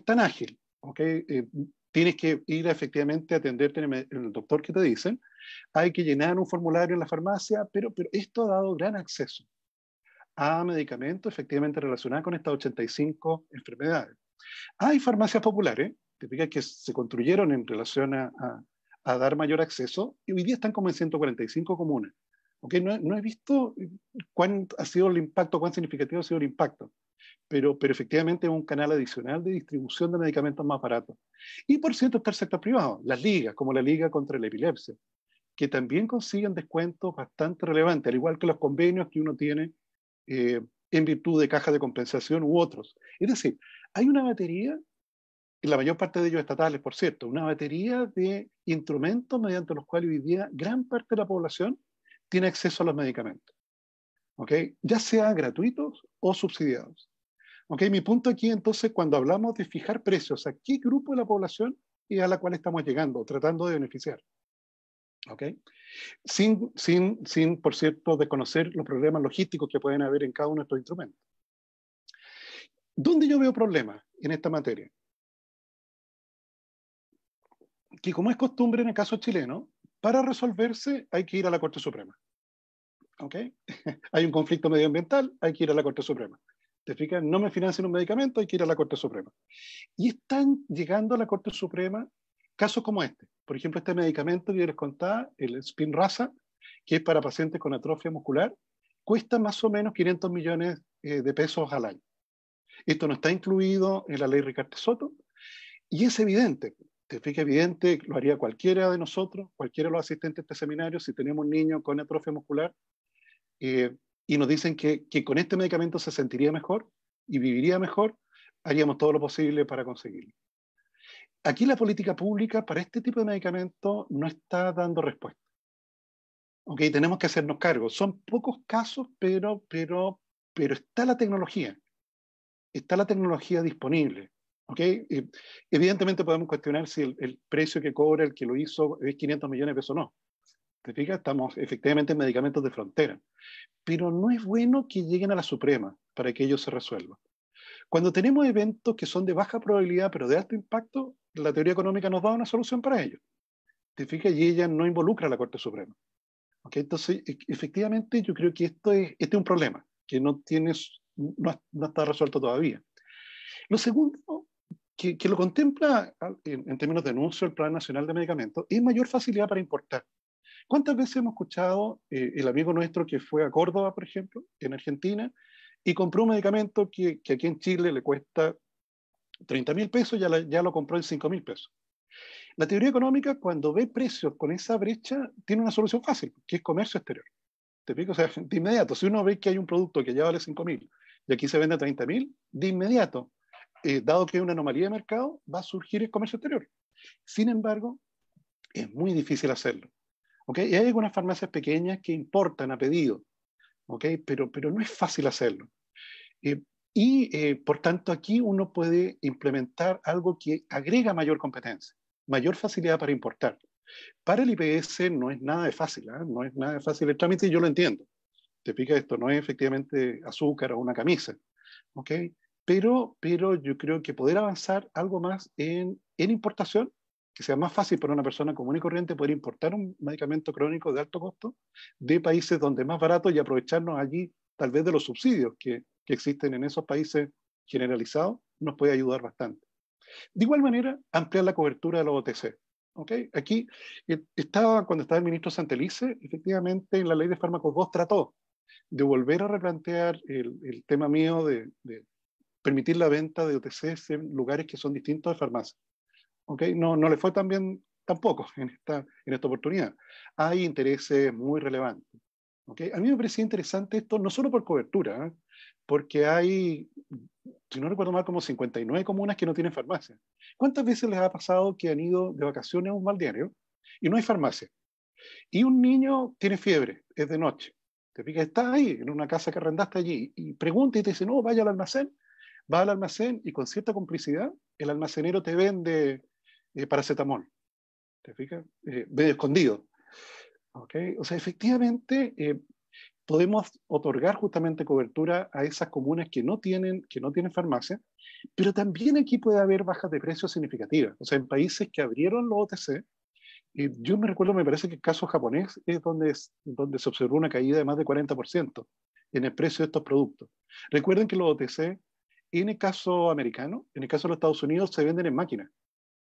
tan ágil, ¿okay? Tienes que ir efectivamente a atenderte en el doctor que te dicen, hay que llenar un formulario en la farmacia, pero esto ha dado gran acceso a medicamentos efectivamente relacionados con estas 85 enfermedades. Hay farmacias populares, que se construyeron en relación a dar mayor acceso, y hoy día están como en 145 comunas. ¿Okay? No he visto cuán ha sido el impacto, cuán significativo ha sido el impacto, pero efectivamente es un canal adicional de distribución de medicamentos más baratos. Y por cierto está el sector privado, las ligas, como la Liga contra la Epilepsia, que también consiguen descuentos bastante relevantes, al igual que los convenios que uno tiene en virtud de cajas de compensación u otros. Es decir, hay una batería, y la mayor parte de ellos estatales, por cierto, una batería de instrumentos mediante los cuales hoy día gran parte de la población tiene acceso a los medicamentos, ¿okay? Ya sea gratuitos o subsidiados. ¿Okay? Mi punto aquí, entonces, cuando hablamos de fijar precios, ¿a qué grupo de la población y a la cual estamos llegando, tratando de beneficiar? ¿Okay? Sin, por cierto, desconocer los problemas logísticos que pueden haber en cada uno de estos instrumentos. ¿Dónde yo veo problemas en esta materia? Que como es costumbre en el caso chileno, para resolverse hay que ir a la Corte Suprema. ¿Okay? Hay un conflicto medioambiental, hay que ir a la Corte Suprema. ¿Te fijas? No me financian un medicamento, hay que ir a la Corte Suprema. Y están llegando a la Corte Suprema casos como este. Por ejemplo, este medicamento que yo les contaba, el Spinraza, que es para pacientes con atrofia muscular, cuesta más o menos 500 millones de pesos al año. Esto no está incluido en la ley Ricardo Soto y es evidente. Te fijas, evidente, lo haría cualquiera de nosotros, cualquiera de los asistentes a este seminario, si tenemos un niño con atrofia muscular, y nos dicen que con este medicamento se sentiría mejor y viviría mejor, haríamos todo lo posible para conseguirlo. Aquí la política pública para este tipo de medicamentos no está dando respuesta. Okay, tenemos que hacernos cargo. Son pocos casos, pero está la tecnología. Está la tecnología disponible. Okay? Evidentemente podemos cuestionar si el precio que cobra el que lo hizo es 500 millones de pesos o no. ¿Te fijas? Estamos efectivamente en medicamentos de frontera. Pero no es bueno que lleguen a la Suprema para que ello se resuelva. Cuando tenemos eventos que son de baja probabilidad pero de alto impacto, la teoría económica nos da una solución para ello. ¿Te fijas? Y ella no involucra a la Corte Suprema. ¿Okay? Entonces, efectivamente, yo creo que este es un problema que no está resuelto todavía. Lo segundo, que lo contempla en términos de anuncio el Plan Nacional de Medicamentos, es mayor facilidad para importar. ¿Cuántas veces hemos escuchado el amigo nuestro que fue a Córdoba, por ejemplo, en Argentina, y compró un medicamento que aquí en Chile le cuesta 30.000 pesos, ya lo compró en 5.000 pesos? La teoría económica, cuando ve precios con esa brecha, tiene una solución fácil, que es comercio exterior. ¿Te pico? O sea, de inmediato, si uno ve que hay un producto que ya vale 5.000 y aquí se vende a 30.000, de inmediato, dado que hay una anomalía de mercado, va a surgir el comercio exterior. Sin embargo, es muy difícil hacerlo. ¿Okay? Y hay algunas farmacias pequeñas que importan a pedido, ¿okay? pero no es fácil hacerlo. Por tanto, aquí uno puede implementar algo que agrega mayor competencia, mayor facilidad para importar. Para el IPS no es nada de fácil, ¿eh? No es nada de fácil el trámite y yo lo entiendo. Te pica esto, no es efectivamente azúcar o una camisa, ¿okay? Pero yo creo que poder avanzar algo más en importación, que sea más fácil para una persona común y corriente poder importar un medicamento crónico de alto costo de países donde es más barato y aprovecharnos allí tal vez de los subsidios que existen en esos países generalizados, nos puede ayudar bastante. De igual manera, ampliar la cobertura de los OTC. ¿Okay? Aquí cuando estaba el ministro Santelice, efectivamente en la ley de fármacos 2 trató de volver a replantear el tema mío de permitir la venta de OTCs en lugares que son distintos de farmacia. ¿Okay? No le fue tan bien tampoco en esta oportunidad. Hay intereses muy relevantes. ¿Okay? A mí me parecía interesante esto, no solo por cobertura, porque hay, si no recuerdo mal, como 59 comunas que no tienen farmacia. ¿Cuántas veces les ha pasado que han ido de vacaciones a un balneario y no hay farmacia? Y un niño tiene fiebre, es de noche. Te fijas, está ahí, en una casa que arrendaste allí, y pregunta y te dice, no, vaya al almacén. Va al almacén y con cierta complicidad, el almacenero te vende paracetamol. ¿Te fijas? Medio escondido. ¿Okay? O sea, efectivamente, podemos otorgar justamente cobertura a esas comunas que no tienen farmacia, pero también aquí puede haber bajas de precios significativas. O sea, en países que abrieron los OTC, yo me recuerdo, me parece que el caso japonés es donde se observó una caída de más de 40% en el precio de estos productos. Recuerden que los OTC, en el caso americano, en el caso de los Estados Unidos, se venden en máquinas.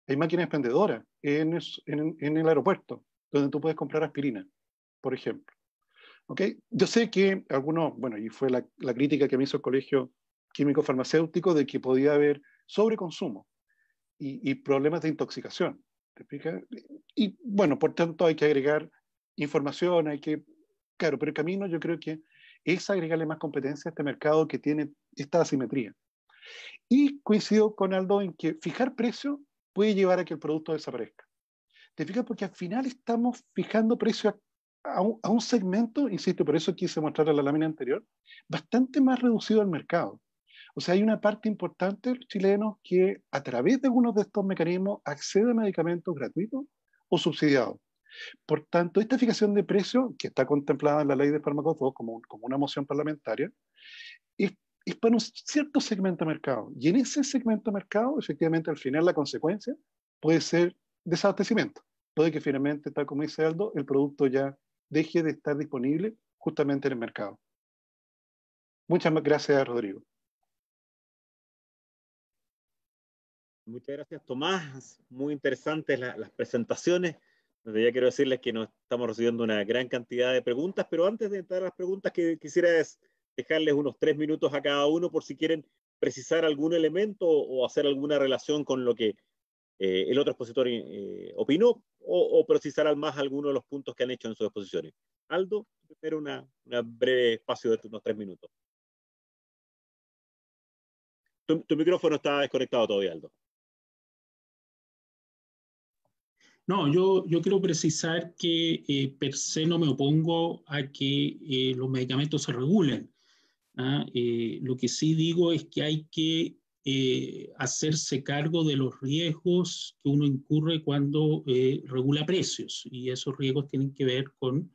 Hay máquinas expendedoras en el aeropuerto, donde tú puedes comprar aspirina, por ejemplo. ¿Okay? Yo sé que algunos, bueno, y fue la crítica que me hizo el Colegio Químico Farmacéutico de que podía haber sobreconsumo y problemas de intoxicación. ¿Te explicas? Y bueno, por tanto hay que agregar información, claro, pero el camino yo creo que es agregarle más competencia a este mercado que tiene esta asimetría. Y coincido con Aldo en que fijar precio puede llevar a que el producto desaparezca. ¿Te fijas? Porque al final estamos fijando precio a un segmento, insisto, por eso quise mostrar la lámina anterior, bastante más reducido al mercado. O sea, hay una parte importante de los chilenos que a través de algunos de estos mecanismos accede a medicamentos gratuitos o subsidiados. Por tanto, esta fijación de precio, que está contemplada en la ley de fármacos 2 como una moción parlamentaria, es para un cierto segmento de mercado. Y en ese segmento de mercado, efectivamente, al final la consecuencia puede ser desabastecimiento. Puede que finalmente, tal como dice Aldo, el producto ya deje de estar disponible justamente en el mercado. Muchas gracias, Rodrigo. Muchas gracias, Tomás. Muy interesantes las presentaciones. Desde ya quiero decirles que nos estamos recibiendo una gran cantidad de preguntas, pero antes de entrar a las preguntas, que quisiera dejarles unos 3 minutos a cada uno por si quieren precisar algún elemento o hacer alguna relación con lo que el otro expositor opinó o precisar más algunos de los puntos que han hecho en sus exposiciones. Aldo, primero una breve espacio de unos 3 minutos. Tu micrófono está desconectado todavía, Aldo. No, yo quiero precisar que per se no me opongo a que los medicamentos se regulen. Lo que sí digo es que hay que hacerse cargo de los riesgos que uno incurre cuando regula precios, y esos riesgos tienen que ver con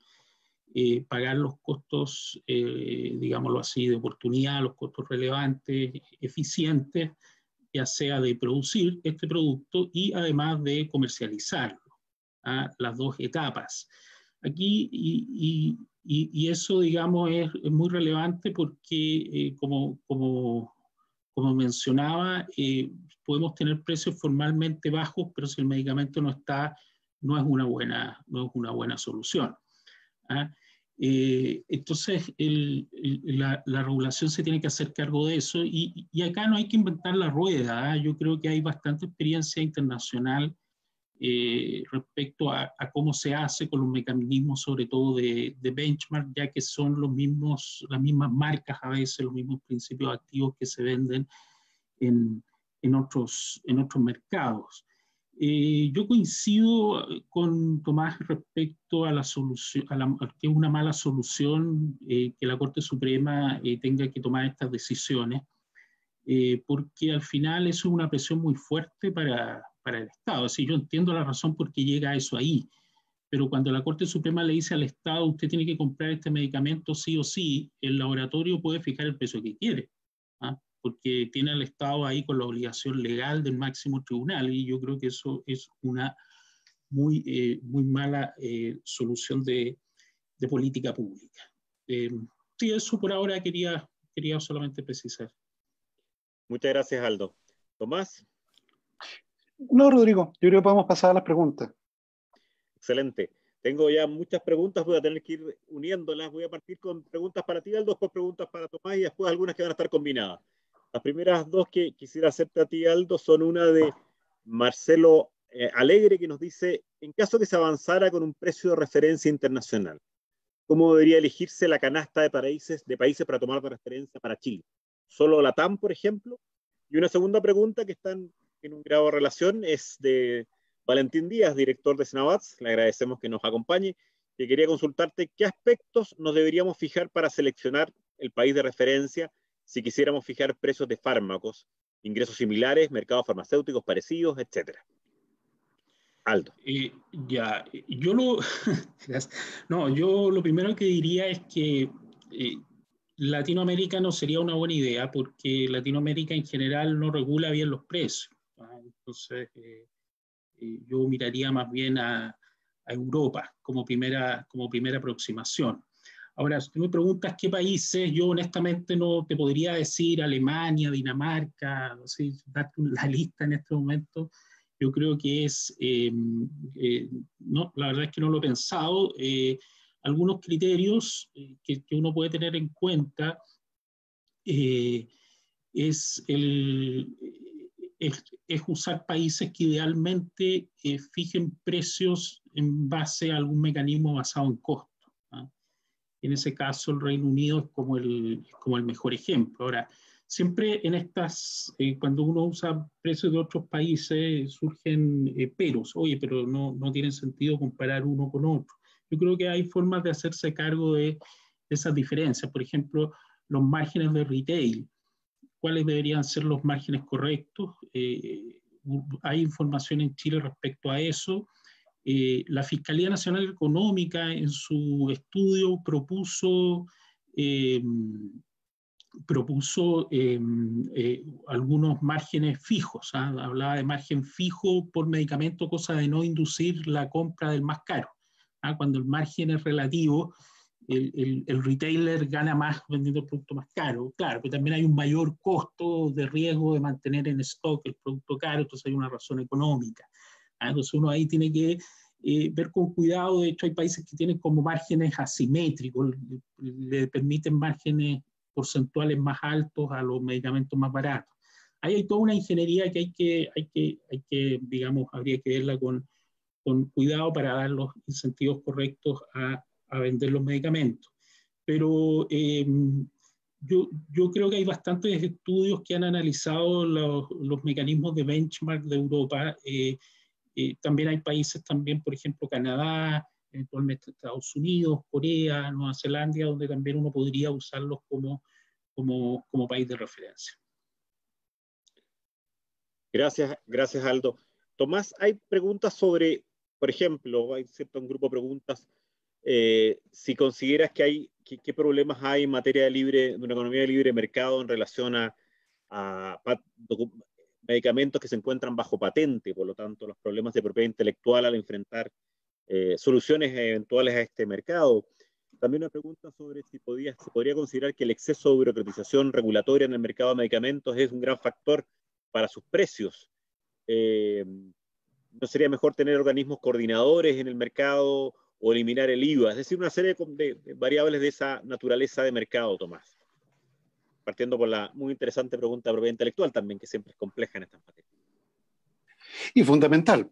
pagar los costos, digámoslo así, de oportunidad, los costos relevantes, eficientes, ya sea de producir este producto y además de comercializarlo, las dos etapas. Aquí, y eso, digamos, es muy relevante porque, como mencionaba, podemos tener precios formalmente bajos, pero si el medicamento no está, no es una buena solución. Entonces, la regulación se tiene que hacer cargo de eso, y acá no hay que inventar la rueda. Yo creo que hay bastante experiencia internacional respecto a cómo se hace con los mecanismos, sobre todo de benchmark, ya que son las mismas marcas a veces, los mismos principios activos que se venden en otros mercados. Yo coincido con Tomás respecto a la solución, que es una mala solución que la Corte Suprema tenga que tomar estas decisiones, porque al final eso es una presión muy fuerte para el Estado. Así, yo entiendo la razón por qué llega eso ahí, pero cuando la Corte Suprema le dice al Estado, usted tiene que comprar este medicamento sí o sí, el laboratorio puede fijar el precio que quiere, porque tiene al Estado ahí con la obligación legal del máximo tribunal, y yo creo que eso es una muy mala solución de política pública. Sí, eso por ahora quería solamente precisar. Muchas gracias, Aldo. Tomás. No, Rodrigo, yo creo que podemos pasar a las preguntas. Excelente. Tengo ya muchas preguntas, voy a tener que ir uniéndolas. Voy a partir con preguntas para ti, Aldo, después preguntas para Tomás y después algunas que van a estar combinadas. Las primeras dos que quisiera hacerte a ti, Aldo, son una de Marcelo Alegre, que nos dice, en caso que se avanzara con un precio de referencia internacional, ¿cómo debería elegirse la canasta de países para tomar de referencia para Chile? ¿Solo LATAM, por ejemplo? Y una segunda pregunta que está en un grado de relación es de Valentín Díaz, director de Senabats, le agradecemos que nos acompañe, que quería consultarte qué aspectos nos deberíamos fijar para seleccionar el país de referencia si quisiéramos fijar precios de fármacos, ingresos similares, mercados farmacéuticos parecidos, etc. Aldo. Ya, yo lo, no, yo lo primero que diría es que Latinoamérica no sería una buena idea porque Latinoamérica en general no regula bien los precios. Entonces, yo miraría más bien a Europa como primera aproximación. Ahora, si tú me preguntas qué países, yo honestamente no te podría decir Alemania, Dinamarca, así, darte la lista en este momento. Yo creo que no, la verdad es que no lo he pensado. Algunos criterios que uno puede tener en cuenta es usar países que idealmente fijen precios en base a algún mecanismo basado en costo. En ese caso, el Reino Unido es como el mejor ejemplo. Ahora, siempre en cuando uno usa precios de otros países, surgen peros. Oye, pero no tiene sentido comparar uno con otro. Yo creo que hay formas de hacerse cargo de esas diferencias. Por ejemplo, los márgenes de retail. ¿Cuáles deberían ser los márgenes correctos? Hay información en Chile respecto a eso. La Fiscalía Nacional Económica en su estudio propuso algunos márgenes fijos. Hablaba de margen fijo por medicamento, cosa de no inducir la compra del más caro. Cuando el margen es relativo, el retailer gana más vendiendo el producto más caro. Claro, pero también hay un mayor costo de riesgo de mantener en stock el producto caro, entonces hay una razón económica. Entonces uno ahí tiene que ver con cuidado. De hecho, hay países que tienen como márgenes asimétricos, le permiten márgenes porcentuales más altos a los medicamentos más baratos. Ahí hay toda una ingeniería que hay que digamos, habría que verla con cuidado para dar los incentivos correctos a vender los medicamentos. Pero yo creo que hay bastantes estudios que han analizado los mecanismos de benchmark de Europa. También hay países, por ejemplo, Canadá, eventualmente Estados Unidos, Corea, Nueva Zelanda, donde también uno podría usarlos como país de referencia. Gracias Aldo. Tomás, hay preguntas sobre, por ejemplo, hay un grupo de preguntas, si consideras que qué problemas hay en materia de una economía de libre mercado en relación a medicamentos que se encuentran bajo patente, por lo tanto, los problemas de propiedad intelectual al enfrentar soluciones eventuales a este mercado. También una pregunta sobre si se podría considerar que el exceso de burocratización regulatoria en el mercado de medicamentos es un gran factor para sus precios. ¿No sería mejor tener organismos coordinadores en el mercado o eliminar el IVA? Es decir, una serie de variables de esa naturaleza de mercado, Tomás. Partiendo por la muy interesante pregunta de propiedad intelectual también, que siempre es compleja en estas materias. Y fundamental,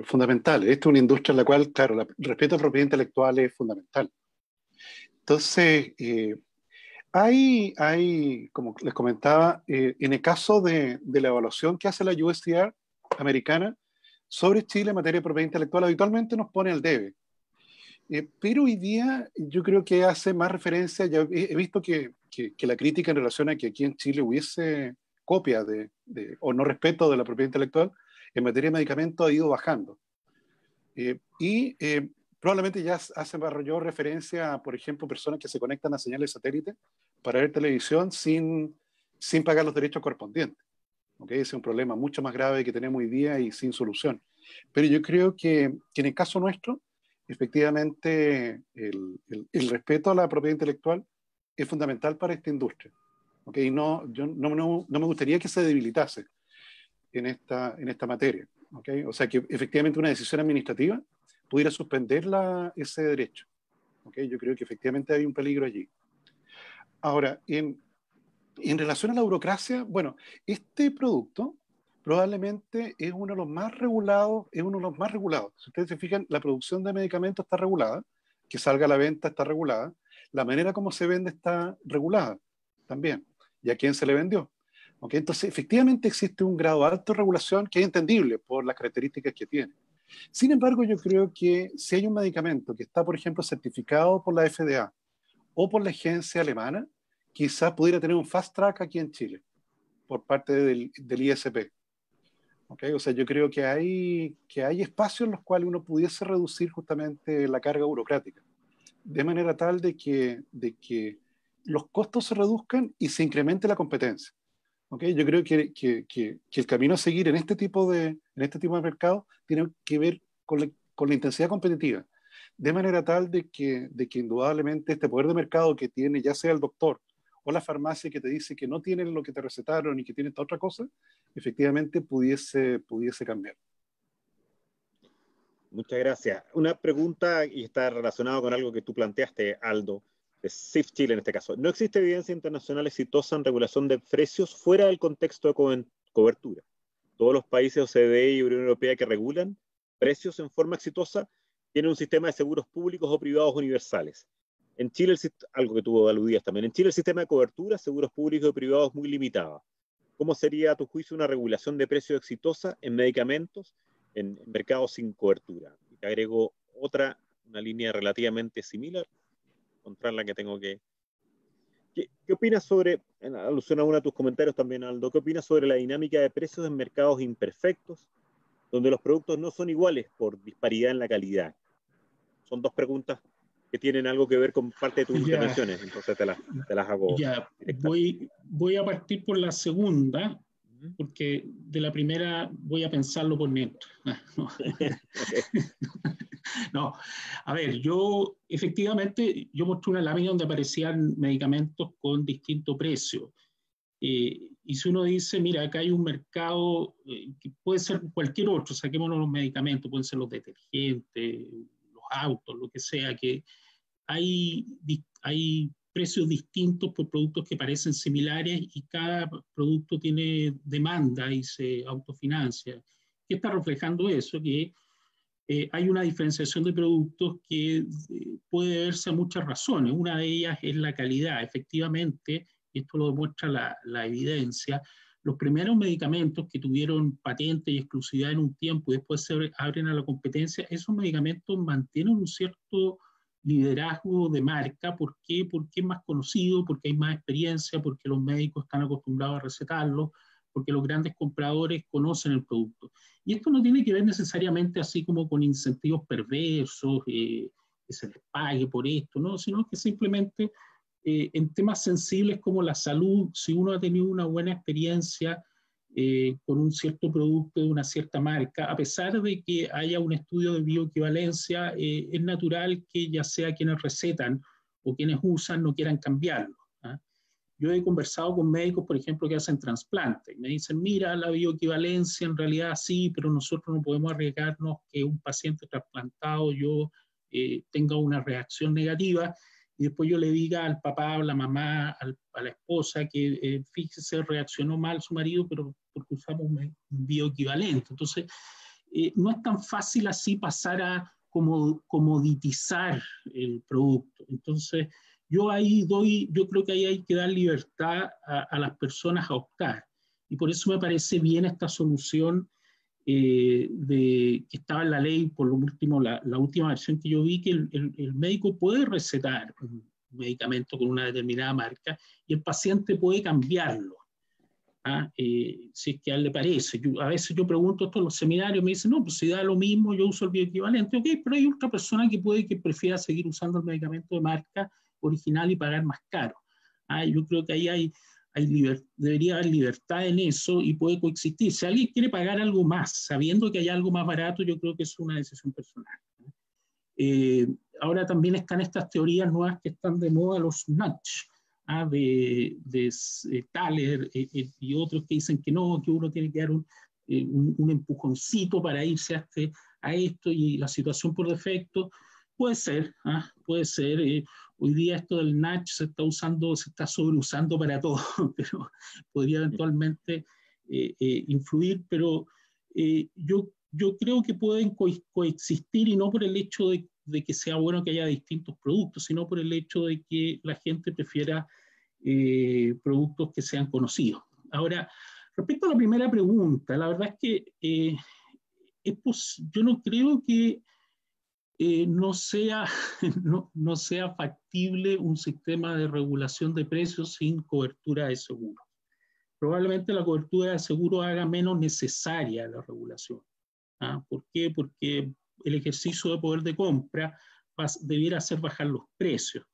fundamental. Esta es una industria en la cual, claro, el respeto a la propiedad intelectual es fundamental. Entonces, como les comentaba, en el caso de la evaluación que hace la USTR americana sobre Chile en materia de propiedad intelectual, habitualmente nos pone al debe. Pero hoy día yo creo que hace más referencia, ya he visto que la crítica en relación a que aquí en Chile hubiese copia o no respeto de la propiedad intelectual en materia de medicamentos ha ido bajando. Probablemente ya hace mayor referencia a, por ejemplo, personas que se conectan a señales satélite para ver televisión sin pagar los derechos correspondientes. ¿Okay? Ese es un problema mucho más grave que tenemos hoy día y sin solución. Pero yo creo que en el caso nuestro, efectivamente, el respeto a la propiedad intelectual es fundamental para esta industria. ¿Okay? Yo no me gustaría que se debilitase. en esta materia. ¿Okay? O sea, que efectivamente una decisión administrativa pudiera suspender ese derecho. ¿Okay? Yo creo que efectivamente hay un peligro allí. Ahora, en relación a la burocracia, bueno, este producto probablemente es uno de los más regulados, Si ustedes se fijan, la producción de medicamentos está regulada, que salga a la venta está regulada, la manera como se vende está regulada también, y a quién se le vendió. ¿Okay? Entonces, efectivamente existe un grado alto de regulación que es entendible por las características que tiene. Sin embargo, yo creo que si hay un medicamento que está, por ejemplo, certificado por la FDA o por la agencia alemana, quizás pudiera tener un fast track aquí en Chile, por parte del ISP. ¿Okay? O sea, yo creo que hay espacios en los cuales uno pudiese reducir justamente la carga burocrática, de manera tal de que los costos se reduzcan y se incremente la competencia. ¿Okay? Yo creo que el camino a seguir en este tipo de mercado tiene que ver con la intensidad competitiva, de manera tal de que indudablemente este poder de mercado que tiene ya sea el doctor o la farmacia que te dice que no tienen lo que te recetaron y que tienen esta otra cosa, efectivamente pudiese cambiar. Muchas gracias. Una pregunta, y está relacionado con algo que tú planteaste, Aldo, de CIF Chile en este caso. ¿No existe evidencia internacional exitosa en regulación de precios fuera del contexto de cobertura? Todos los países OCDE y Unión Europea que regulan precios en forma exitosa tienen un sistema de seguros públicos o privados universales. En Chile, algo que tú aludías también, en Chile el sistema de cobertura, seguros públicos y privados es muy limitado. ¿Cómo sería, a tu juicio, una regulación de precios exitosa en medicamentos en mercados sin cobertura? Y te agrego una línea relativamente similar, contra la que tengo que... ¿Qué opinas sobre, en alusión a uno de tus comentarios también, Aldo, qué opinas sobre la dinámica de precios en mercados imperfectos, donde los productos no son iguales por disparidad en la calidad? Son dos preguntas que tienen algo que ver con parte de tus intervenciones, entonces te las hago. Ya, voy a partir por la segunda, porque de la primera voy a pensarlo por mientras. No, a ver, efectivamente, yo mostré una lámina donde aparecían medicamentos con distinto precio. Y si uno dice, mira, acá hay un mercado que puede ser cualquier otro, saquémonos los medicamentos, pueden ser los detergentes, los autos, lo que sea, que hay precios distintos por productos que parecen similares y cada producto tiene demanda y se autofinancia. ¿Qué está reflejando eso? Que hay una diferenciación de productos que puede deberse a muchas razones. Una de ellas es la calidad. Efectivamente, esto lo demuestra la evidencia, los primeros medicamentos que tuvieron patente y exclusividad en un tiempo y después se abren a la competencia, esos medicamentos mantienen un cierto liderazgo de marca. ¿Por qué? Porque es más conocido, porque hay más experiencia, porque los médicos están acostumbrados a recetarlo, porque los grandes compradores conocen el producto. Y esto no tiene que ver necesariamente así como con incentivos perversos, que se les pague por esto, ¿no? Sino que simplemente en temas sensibles como la salud, si uno ha tenido una buena experiencia con un cierto producto de una cierta marca, a pesar de que haya un estudio de bioequivalencia, es natural que ya sea quienes recetan o quienes usan no quieran cambiarlo. ¿Ah? Yo he conversado con médicos, por ejemplo, que hacen trasplantes. Me dicen, mira, la bioequivalencia en realidad sí, pero nosotros no podemos arriesgarnos que un paciente trasplantado tenga una reacción negativa y después yo le diga al papá o la mamá, a la esposa, que fíjese, reaccionó mal su marido, pero porque usamos un bioequivalente. Entonces, no es tan fácil así pasar a comoditizar el producto. Entonces, yo creo que ahí hay que dar libertad a las personas a optar. Y por eso me parece bien esta solución que estaba en la ley, por lo último, la última versión que yo vi, que el médico puede recetar un medicamento con una determinada marca y el paciente puede cambiarlo. Si es que a él le parece. A veces yo pregunto esto en los seminarios, me dicen, no, pues si da lo mismo, yo uso el bioequivalente. Ok, pero hay otra persona que prefiera seguir usando el medicamento de marca original y pagar más caro. Yo creo que ahí debería haber libertad en eso y puede coexistir. Si alguien quiere pagar algo más, sabiendo que hay algo más barato, yo creo que es una decisión personal. Ahora también están estas teorías nuevas que están de moda, los nudge, de Thaler y otros que dicen que no, que uno tiene que dar un empujoncito para irse a esto y la situación por defecto. Puede ser, puede ser. Hoy día esto del nudge se está sobreusando para todo, pero podría eventualmente influir, pero yo creo que pueden coexistir, y no por el hecho de que sea bueno que haya distintos productos, sino por el hecho de que la gente prefiera productos que sean conocidos. Ahora, respecto a la primera pregunta, la verdad es que yo no creo que no sea factible un sistema de regulación de precios sin cobertura de seguro. Probablemente la cobertura de seguro haga menos necesaria la regulación. ¿Por qué? Porque el ejercicio de poder de compra debiera hacer bajar los precios.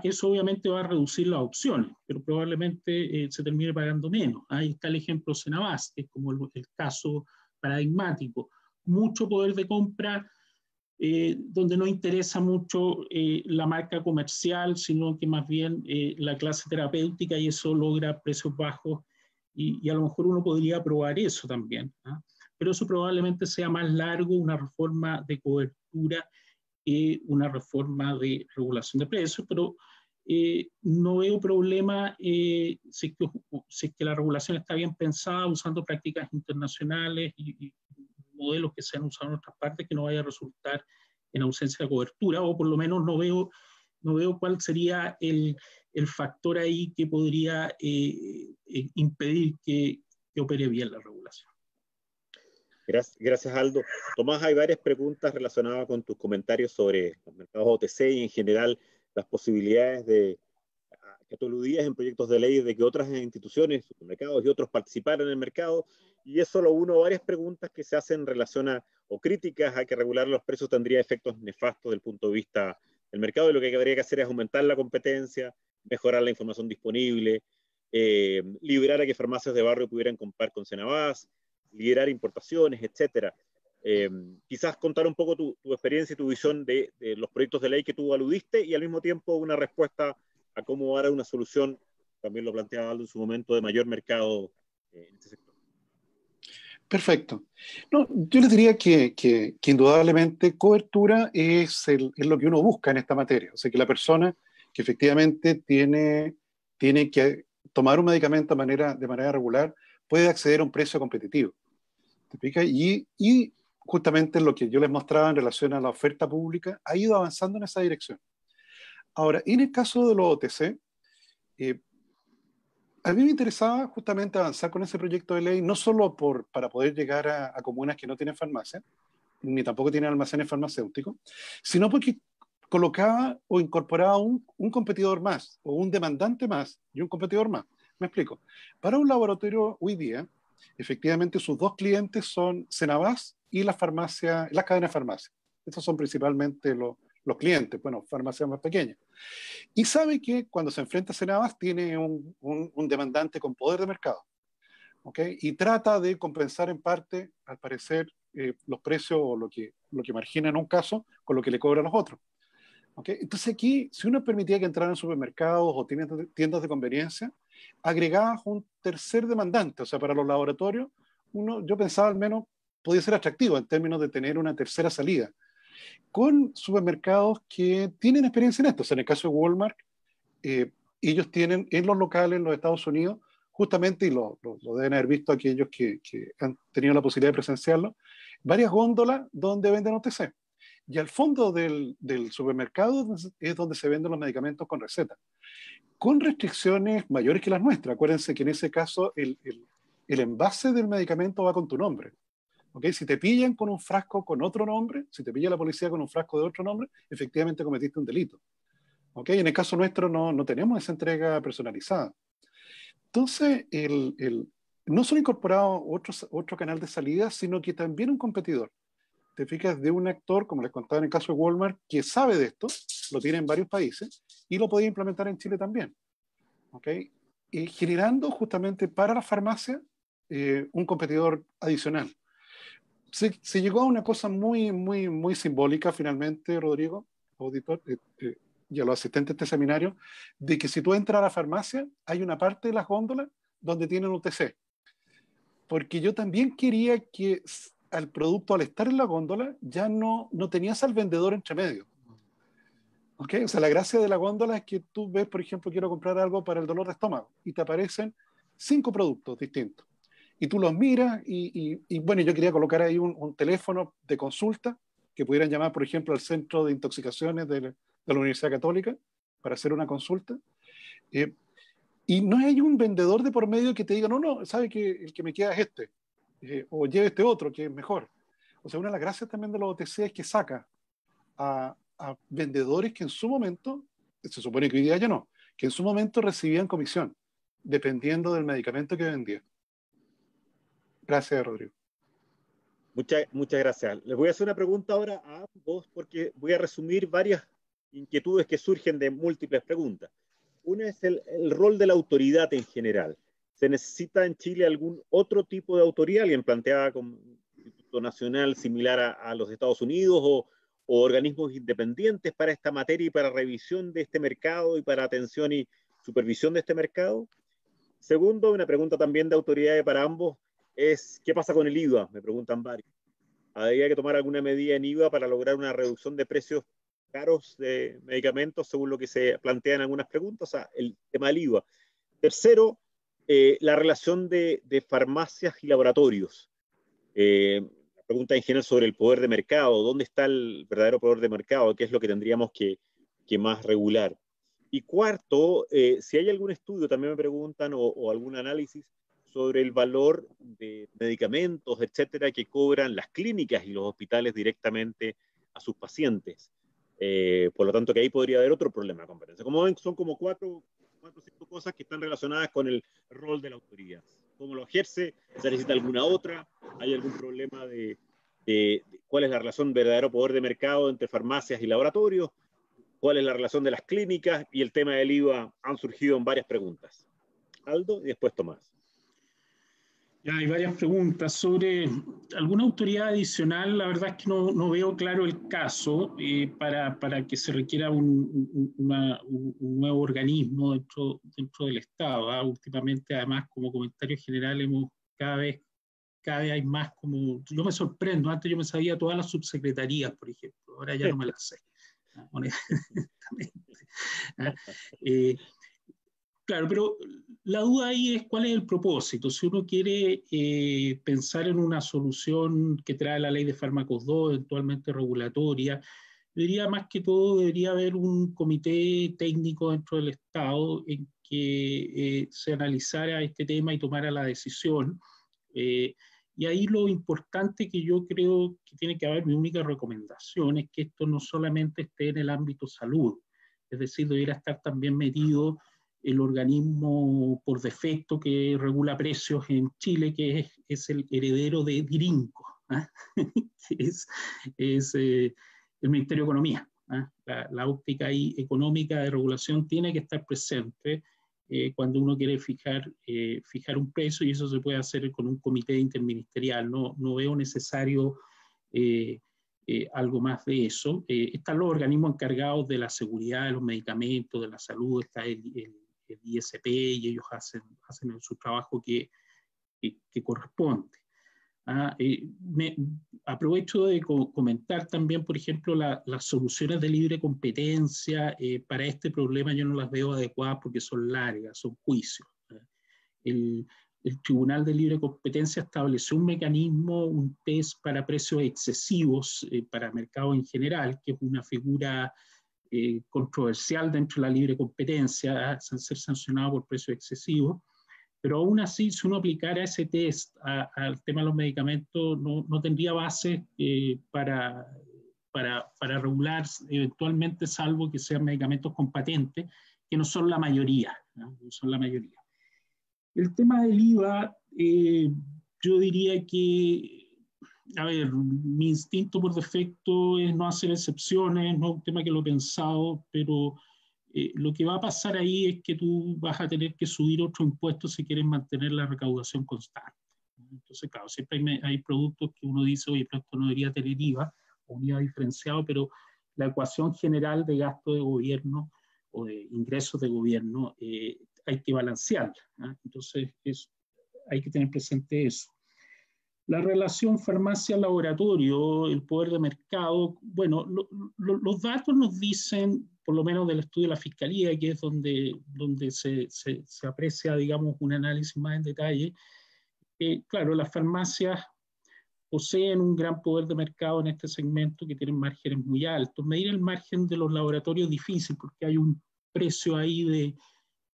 Eso obviamente va a reducir las opciones, pero probablemente se termine pagando menos. Ahí está el ejemplo Cenabás, que es como el caso paradigmático. Mucho poder de compra, donde no interesa mucho la marca comercial, sino que más bien la clase terapéutica, y eso logra precios bajos, y a lo mejor uno podría probar eso también. Pero eso probablemente sea más largo, una reforma de cobertura, una reforma de regulación de precios, pero no veo problema si es que la regulación está bien pensada, usando prácticas internacionales y modelos que se han usado en otras partes, que no vaya a resultar en ausencia de cobertura, o por lo menos no veo cuál sería el factor ahí que podría impedir que opere bien la regulación. Gracias, Aldo. Tomás, hay varias preguntas relacionadas con tus comentarios sobre los mercados OTC y en general las posibilidades que tú aludías en proyectos de ley de que otras instituciones, supermercados y otros participaran en el mercado, y eso lo uno a varias preguntas que se hacen en relación o críticas a que regular los precios tendría efectos nefastos desde el punto de vista del mercado, y lo que habría que hacer es aumentar la competencia, mejorar la información disponible, liberar a que farmacias de barrio pudieran comprar con Cenabás, liderar importaciones, etcétera. Quizás contar un poco tu experiencia y tu visión de los proyectos de ley que tú aludiste, y al mismo tiempo una respuesta a cómo dar una solución, también lo planteaba Aldo en su momento, de mayor mercado en este sector. Perfecto. No, yo les diría que indudablemente cobertura es lo que uno busca en esta materia. O sea, que la persona que efectivamente tiene que tomar un medicamento de manera regular puede acceder a un precio competitivo. ¿Te explica? Y justamente lo que yo les mostraba en relación a la oferta pública ha ido avanzando en esa dirección. Ahora, en el caso de los OTC, a mí me interesaba justamente avanzar con ese proyecto de ley, no solo para poder llegar a comunas que no tienen farmacia, ni tampoco tienen almacenes farmacéuticos, sino porque colocaba o incorporaba un competidor más, o un demandante más y un competidor más. Me explico. Para un laboratorio hoy día, efectivamente sus dos clientes son Cenabás y las cadenas de farmacia. Estos son principalmente los clientes, bueno, farmacias más pequeñas. Y sabe que cuando se enfrenta a Cenabás tiene un demandante con poder de mercado. ¿Okay? Y trata de compensar en parte, al parecer, los precios o lo que margina en un caso con lo que le cobra a los otros. ¿Okay? Entonces aquí, si uno permitía que entraran supermercados o tiendas de conveniencia, agregaba un tercer demandante. O sea, para los laboratorios, yo pensaba al menos podía ser atractivo en términos de tener una tercera salida, con supermercados que tienen experiencia en esto. O sea, en el caso de Walmart, ellos tienen en los locales en los Estados Unidos, justamente, y lo deben haber visto aquellos que han tenido la posibilidad de presenciarlo, varias góndolas donde venden OTC. Y al fondo del supermercado es donde se venden los medicamentos con receta, con restricciones mayores que las nuestras. Acuérdense que en ese caso el envase del medicamento va con tu nombre. ¿Okay? Si te pillan con un frasco con otro nombre, si te pilla la policía con un frasco de otro nombre, efectivamente cometiste un delito. ¿Okay? En el caso nuestro no tenemos esa entrega personalizada. Entonces, no solo incorporado otro canal de salida, sino que también un competidor. Te fijas, de un actor, como les contaba en el caso de Walmart, que sabe de esto, lo tiene en varios países, y lo podía implementar en Chile también. ¿Okay? Y generando justamente para la farmacia un competidor adicional. Se llegó a una cosa muy, muy, muy simbólica finalmente, Rodrigo, auditor, y a los asistentes de este seminario, de que si tú entras a la farmacia, hay una parte de las góndolas donde tienen UTC. porque yo también quería que al producto, al estar en la góndola, ya no tenías al vendedor entre medio. ¿Okay? O sea, la gracia de la góndola es que tú ves, por ejemplo, quiero comprar algo para el dolor de estómago y te aparecen 5 productos distintos. Y tú los miras y bueno, yo quería colocar ahí un teléfono de consulta que pudieran llamar, por ejemplo, al Centro de Intoxicaciones de la Universidad Católica para hacer una consulta. Y no hay un vendedor de por medio que te diga, no, sabe que el que me queda es este, o lleve este otro, que es mejor. O sea, una de las gracias también de la OTC es que saca a vendedores que en su momento, se supone que hoy día ya no, que en su momento recibían comisión, dependiendo del medicamento que vendía. Gracias, Rodrigo. Muchas gracias. Les voy a hacer una pregunta ahora a ambos porque voy a resumir varias inquietudes que surgen de múltiples preguntas. Una es el rol de la autoridad en general. ¿Se necesita en Chile algún otro tipo de autoridad? Alguien planteaba como un instituto nacional similar a los Estados Unidos o organismos independientes para esta materia y para revisión de este mercado y para atención y supervisión de este mercado. Segundo, una pregunta también de autoridades para ambos es ¿qué pasa con el IVA? Me preguntan varios. ¿Habría que tomar alguna medida en IVA para lograr una reducción de precios caros de medicamentos según lo que se plantea en algunas preguntas? O sea, el tema del IVA. Tercero, la relación de farmacias y laboratorios. La pregunta en general sobre el poder de mercado. ¿Dónde está el verdadero poder de mercado? ¿Qué es lo que tendríamos que más regular? Y cuarto, si hay algún estudio, también me preguntan, o algún análisis sobre el valor de medicamentos, etcétera, que cobran las clínicas y los hospitales directamente a sus pacientes. Por lo tanto, que ahí podría haber otro problema de competencia. Como ven, son como cuatro o 5 cosas que están relacionadas con el rol de la autoridad. ¿Cómo lo ejerce? ¿Se necesita alguna otra? ¿Hay algún problema de cuál es la relación verdadero poder de mercado entre farmacias y laboratorios? ¿Cuál es la relación de las clínicas? Y el tema del IVA han surgido en varias preguntas. Aldo y después Tomás. Ya hay varias preguntas sobre alguna autoridad adicional. La verdad es que no veo claro el caso para que se requiera un nuevo organismo dentro del Estado. Últimamente, además, como comentario general, cada vez hay más como... Yo me sorprendo, antes yo me sabía todas las subsecretarías, por ejemplo, ahora ya no me las sé, honestamente. Claro, pero la duda ahí es cuál es el propósito. Si uno quiere pensar en una solución que trae la ley de fármacos 2, eventualmente regulatoria, yo diría más que todo debería haber un comité técnico dentro del Estado en que se analizara este tema y tomara la decisión. Y ahí lo importante que yo creo que tiene que haber, mi única recomendación, es que esto no solamente esté en el ámbito salud, es decir, debería estar también metido el organismo por defecto que regula precios en Chile, que es el heredero de Virinco, que es el Ministerio de Economía. La óptica ahí económica de regulación tiene que estar presente cuando uno quiere fijar un precio, y eso se puede hacer con un comité interministerial. No veo necesario algo más de eso. Están los organismos encargados de la seguridad de los medicamentos, de la salud, está el ISP, y ellos hacen su trabajo que corresponde. Aprovecho de comentar también, por ejemplo, las soluciones de libre competencia para este problema yo no las veo adecuadas porque son largas, son juicios. El Tribunal de Libre Competencia estableció un mecanismo, un test para precios excesivos para mercado en general, que es una figura controversial dentro de la libre competencia, ser sancionado por precios excesivos. Pero aún así, si uno aplicara ese test al tema de los medicamentos, no tendría base para regular eventualmente, salvo que sean medicamentos con patente, que no son la mayoría. No son la mayoría. El tema del IVA, yo diría que, a ver, mi instinto por defecto es no hacer excepciones, no es un tema que lo he pensado, pero lo que va a pasar ahí es que tú vas a tener que subir otro impuesto si quieres mantener la recaudación constante. Entonces, claro, siempre hay productos que uno dice, oye, pero esto no debería tener IVA, o un IVA diferenciado, pero la ecuación general de gasto de gobierno o de ingresos de gobierno hay que balancearla. Entonces, hay que tener presente eso. La relación farmacia-laboratorio, el poder de mercado, bueno, los datos nos dicen, por lo menos del estudio de la Fiscalía, que es donde se aprecia, digamos, un análisis más en detalle, claro, las farmacias poseen un gran poder de mercado en este segmento, que tienen márgenes muy altos. Medir el margen de los laboratorios es difícil porque hay un precio ahí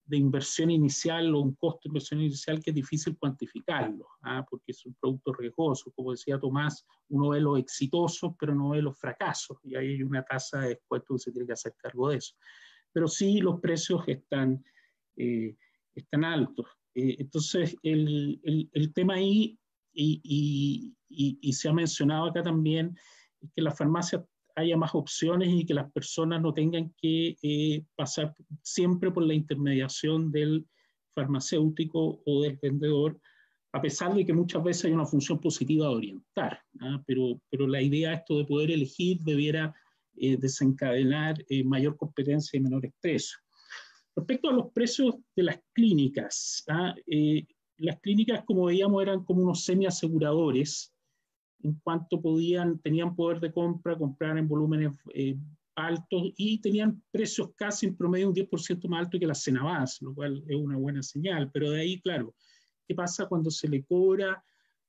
de inversión inicial o un costo de inversión inicial que es difícil cuantificarlo, porque es un producto riesgoso. Como decía Tomás, uno ve los exitosos, pero no ve los fracasos, y ahí hay una tasa de descuento que se tiene que hacer cargo de eso. Pero sí, los precios están altos. Entonces, el tema ahí, y se ha mencionado acá también, es que las farmacias haya más opciones y que las personas no tengan que pasar siempre por la intermediación del farmacéutico o del vendedor, a pesar de que muchas veces hay una función positiva de orientar, pero la idea de esto de poder elegir debiera desencadenar mayor competencia y menores precios. Respecto a los precios de las clínicas, las clínicas, como veíamos, eran como unos semi-aseguradores, en cuanto tenían poder de compra, comprar en volúmenes altos y tenían precios casi en promedio un 10% más alto que las Cenabás, lo cual es una buena señal. Pero de ahí, claro, ¿qué pasa cuando se le cobra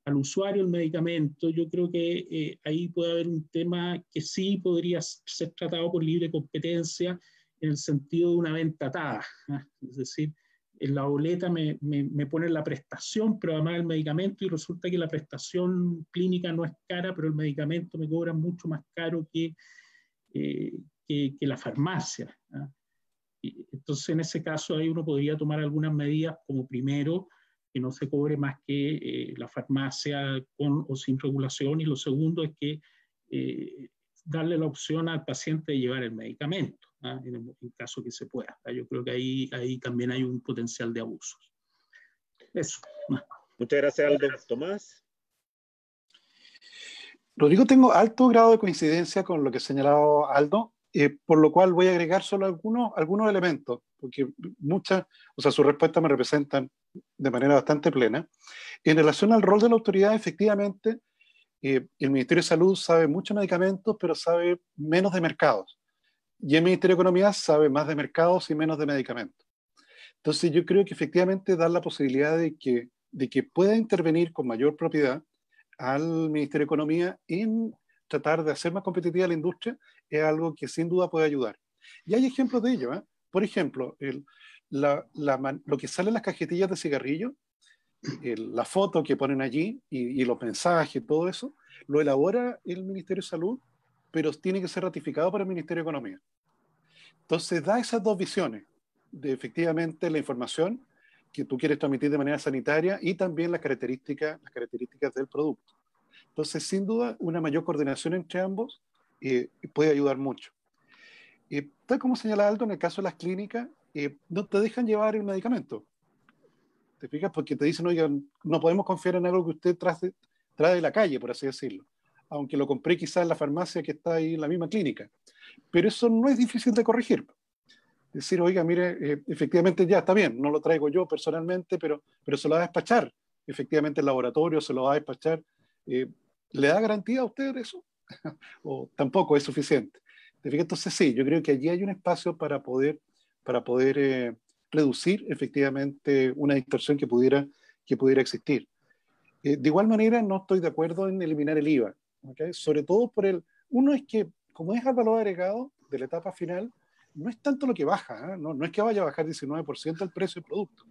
al usuario el medicamento? Yo creo que ahí puede haber un tema que sí podría ser tratado por libre competencia en el sentido de una venta atada, es decir, en la boleta me ponen la prestación, pero además el medicamento, y resulta que la prestación clínica no es cara, pero el medicamento me cobra mucho más caro que la farmacia. Entonces, en ese caso, ahí uno podría tomar algunas medidas, como primero, que no se cobre más que la farmacia con o sin regulación, y lo segundo es que darle la opción al paciente de llevar el medicamento, en caso que se pueda. Yo creo que ahí también hay un potencial de abusos. Eso. Muchas gracias, Aldo. Tomás. Rodrigo, tengo alto grado de coincidencia con lo que ha señalado Aldo, por lo cual voy a agregar solo algunos elementos, porque sus respuestas me representan de manera bastante plena. En relación al rol de la autoridad, efectivamente, el Ministerio de Salud sabe mucho de medicamentos, pero sabe menos de mercados. Y el Ministerio de Economía sabe más de mercados y menos de medicamentos. Entonces yo creo que efectivamente dar la posibilidad de que pueda intervenir con mayor propiedad al Ministerio de Economía en tratar de hacer más competitiva la industria es algo que sin duda puede ayudar. Y hay ejemplos de ello. Por ejemplo, lo que sale en las cajetillas de cigarrillo, la foto que ponen allí y los mensajes, todo eso, lo elabora el Ministerio de Salud, pero tiene que ser ratificado por el Ministerio de Economía. Entonces da esas dos visiones de efectivamente la información que tú quieres transmitir de manera sanitaria y también las características del producto. Entonces, sin duda, una mayor coordinación entre ambos puede ayudar mucho. Tal como señala Aldo, en el caso de las clínicas, no te dejan llevar el medicamento. ¿Te fijas? Porque te dicen, oigan, no podemos confiar en algo que usted trae de la calle, por así decirlo. Aunque lo compré quizás en la farmacia que está ahí en la misma clínica. Pero eso no es difícil de corregir. Decir, oiga, mire, efectivamente ya está bien, no lo traigo yo personalmente, pero se lo va a despachar. Efectivamente el laboratorio se lo va a despachar. ¿Le da garantía a usted de eso? ¿O tampoco es suficiente? ¿Te fijas? Entonces sí, yo creo que allí hay un espacio para poder reducir efectivamente una distorsión que pudiera existir. De igual manera, no estoy de acuerdo en eliminar el IVA, ¿okay? Sobre todo uno es que, como es al valor agregado de la etapa final, no es tanto lo que baja, no es que vaya a bajar 19% el precio del producto,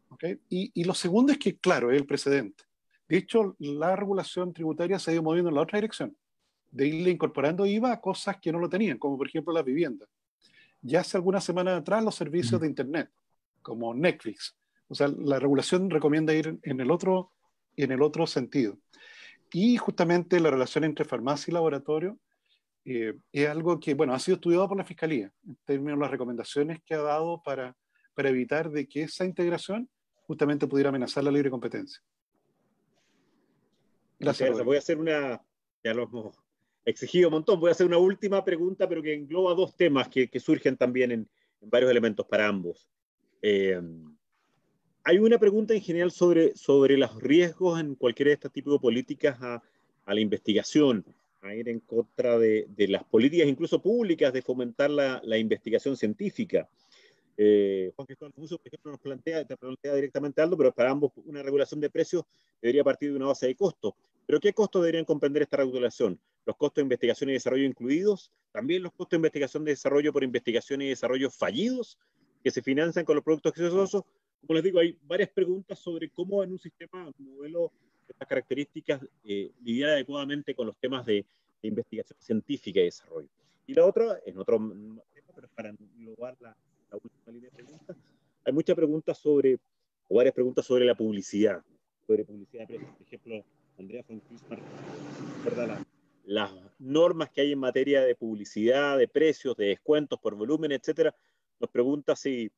¿okay? Y lo segundo es que, claro, es el precedente. De hecho, la regulación tributaria se ha ido moviendo en la otra dirección, de irle incorporando IVA a cosas que no lo tenían, como por ejemplo las viviendas. Ya hace algunas semanas atrás los servicios de Internet, como Netflix. O sea, la regulación recomienda ir en el otro sentido. Y justamente la relación entre farmacia y laboratorio es algo que, bueno, ha sido estudiado por la Fiscalía, en términos de las recomendaciones que ha dado para evitar de que esa integración justamente pudiera amenazar la libre competencia. Gracias. Voy a hacer ya lo hemos exigido un montón, voy a hacer una última pregunta, pero que engloba dos temas que surgen también en varios elementos para ambos. Hay una pregunta en general sobre los riesgos en cualquiera de estos tipos de políticas a la investigación, a ir en contra de las políticas incluso públicas de fomentar la investigación científica. Juan Cristóbal Musso, por ejemplo, te plantea directamente algo, pero para ambos una regulación de precios debería partir de una base de costos. ¿Pero qué costos deberían comprender esta regulación? ¿Los costos de investigación y desarrollo incluidos? ¿También los costos de investigación y desarrollo por investigación y desarrollo fallidos que se financian con los productos exitosos? Como les digo, hay varias preguntas sobre cómo en un sistema, un modelo de estas características, lidiar adecuadamente con los temas de investigación científica y desarrollo. Y la otra, en otro tema, pero para englobar la última línea de preguntas, hay muchas preguntas o varias preguntas sobre la publicidad, sobre publicidad de precios. Por ejemplo, Andrea von Klismar recuerda las normas que hay en materia de publicidad, de precios, de descuentos por volumen, etcétera. Nos pregunta si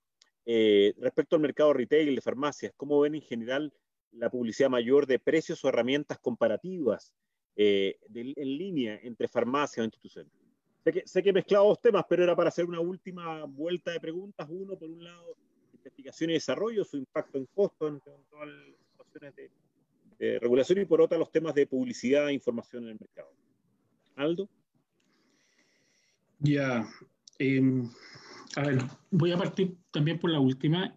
respecto al mercado retail de farmacias, ¿cómo ven en general la publicidad mayor de precios o herramientas comparativas en línea entre farmacias o instituciones? Sé que he mezclado dos temas, pero era para hacer una última vuelta de preguntas. Uno, por un lado, investigación y desarrollo, su impacto en costos en todas las situaciones de regulación, y por otra, los temas de publicidad e información en el mercado. Aldo. Ya. A ver, voy a partir también por la última.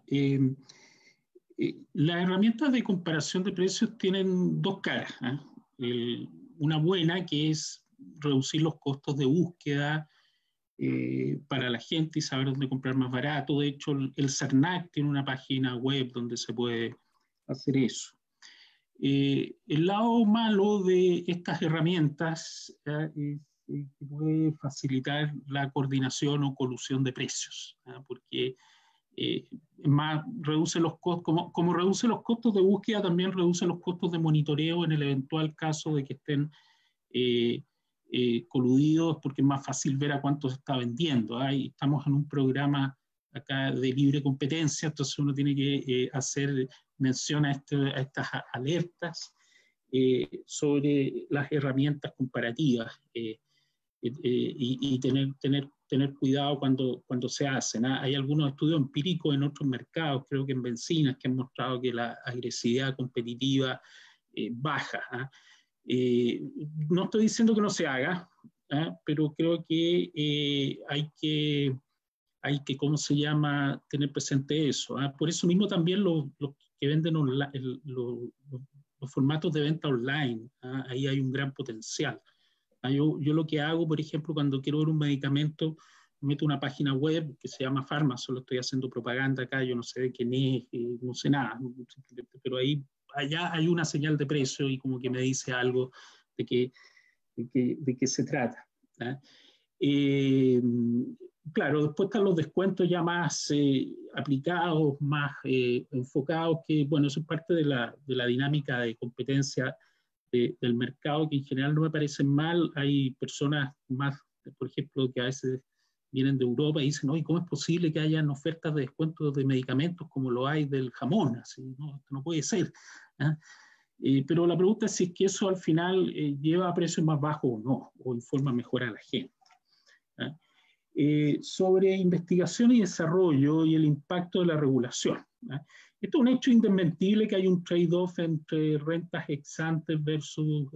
Las herramientas de comparación de precios tienen dos caras. Una buena, que es reducir los costos de búsqueda para la gente y saber dónde comprar más barato. De hecho, el CERNAC tiene una página web donde se puede hacer eso. El lado malo de estas herramientas es que puede facilitar la coordinación o colusión de precios, porque más reduce los costos, como reduce los costos de búsqueda, también reduce los costos de monitoreo en el eventual caso de que estén coludidos, porque es más fácil ver a cuánto se está vendiendo. Y estamos en un programa acá de libre competencia, entonces uno tiene que hacer mención a estas alertas sobre las herramientas comparativas y tener cuidado cuando se hacen. Hay algunos estudios empíricos en otros mercados, creo que en bencinas, que han mostrado que la agresividad competitiva baja. No estoy diciendo que no se haga, pero creo que hay que, ¿cómo se llama?, tener presente eso. Por eso mismo también los que venden los formatos de venta online, ahí hay un gran potencial. Yo lo que hago, por ejemplo, cuando quiero ver un medicamento, meto una página web que se llama Pharma, solo estoy haciendo propaganda acá, yo no sé de quién es, no sé nada, pero allá hay una señal de precio y como que me dice algo de qué se trata. Claro, después están los descuentos ya más aplicados, más enfocados, que bueno, eso es parte de la dinámica de competencia del mercado, que en general no me parecen mal. Hay personas más, por ejemplo, que a veces vienen de Europa y dicen, ¿y cómo es posible que hayan ofertas de descuentos de medicamentos como lo hay del jamón? Así, no, esto no puede ser. Pero la pregunta es si es que eso al final lleva a precios más bajos o no, o informa mejor a la gente. Sobre investigación y desarrollo y el impacto de la regulación. Esto es un hecho indesmentible, que hay un trade-off entre rentas ex ante versus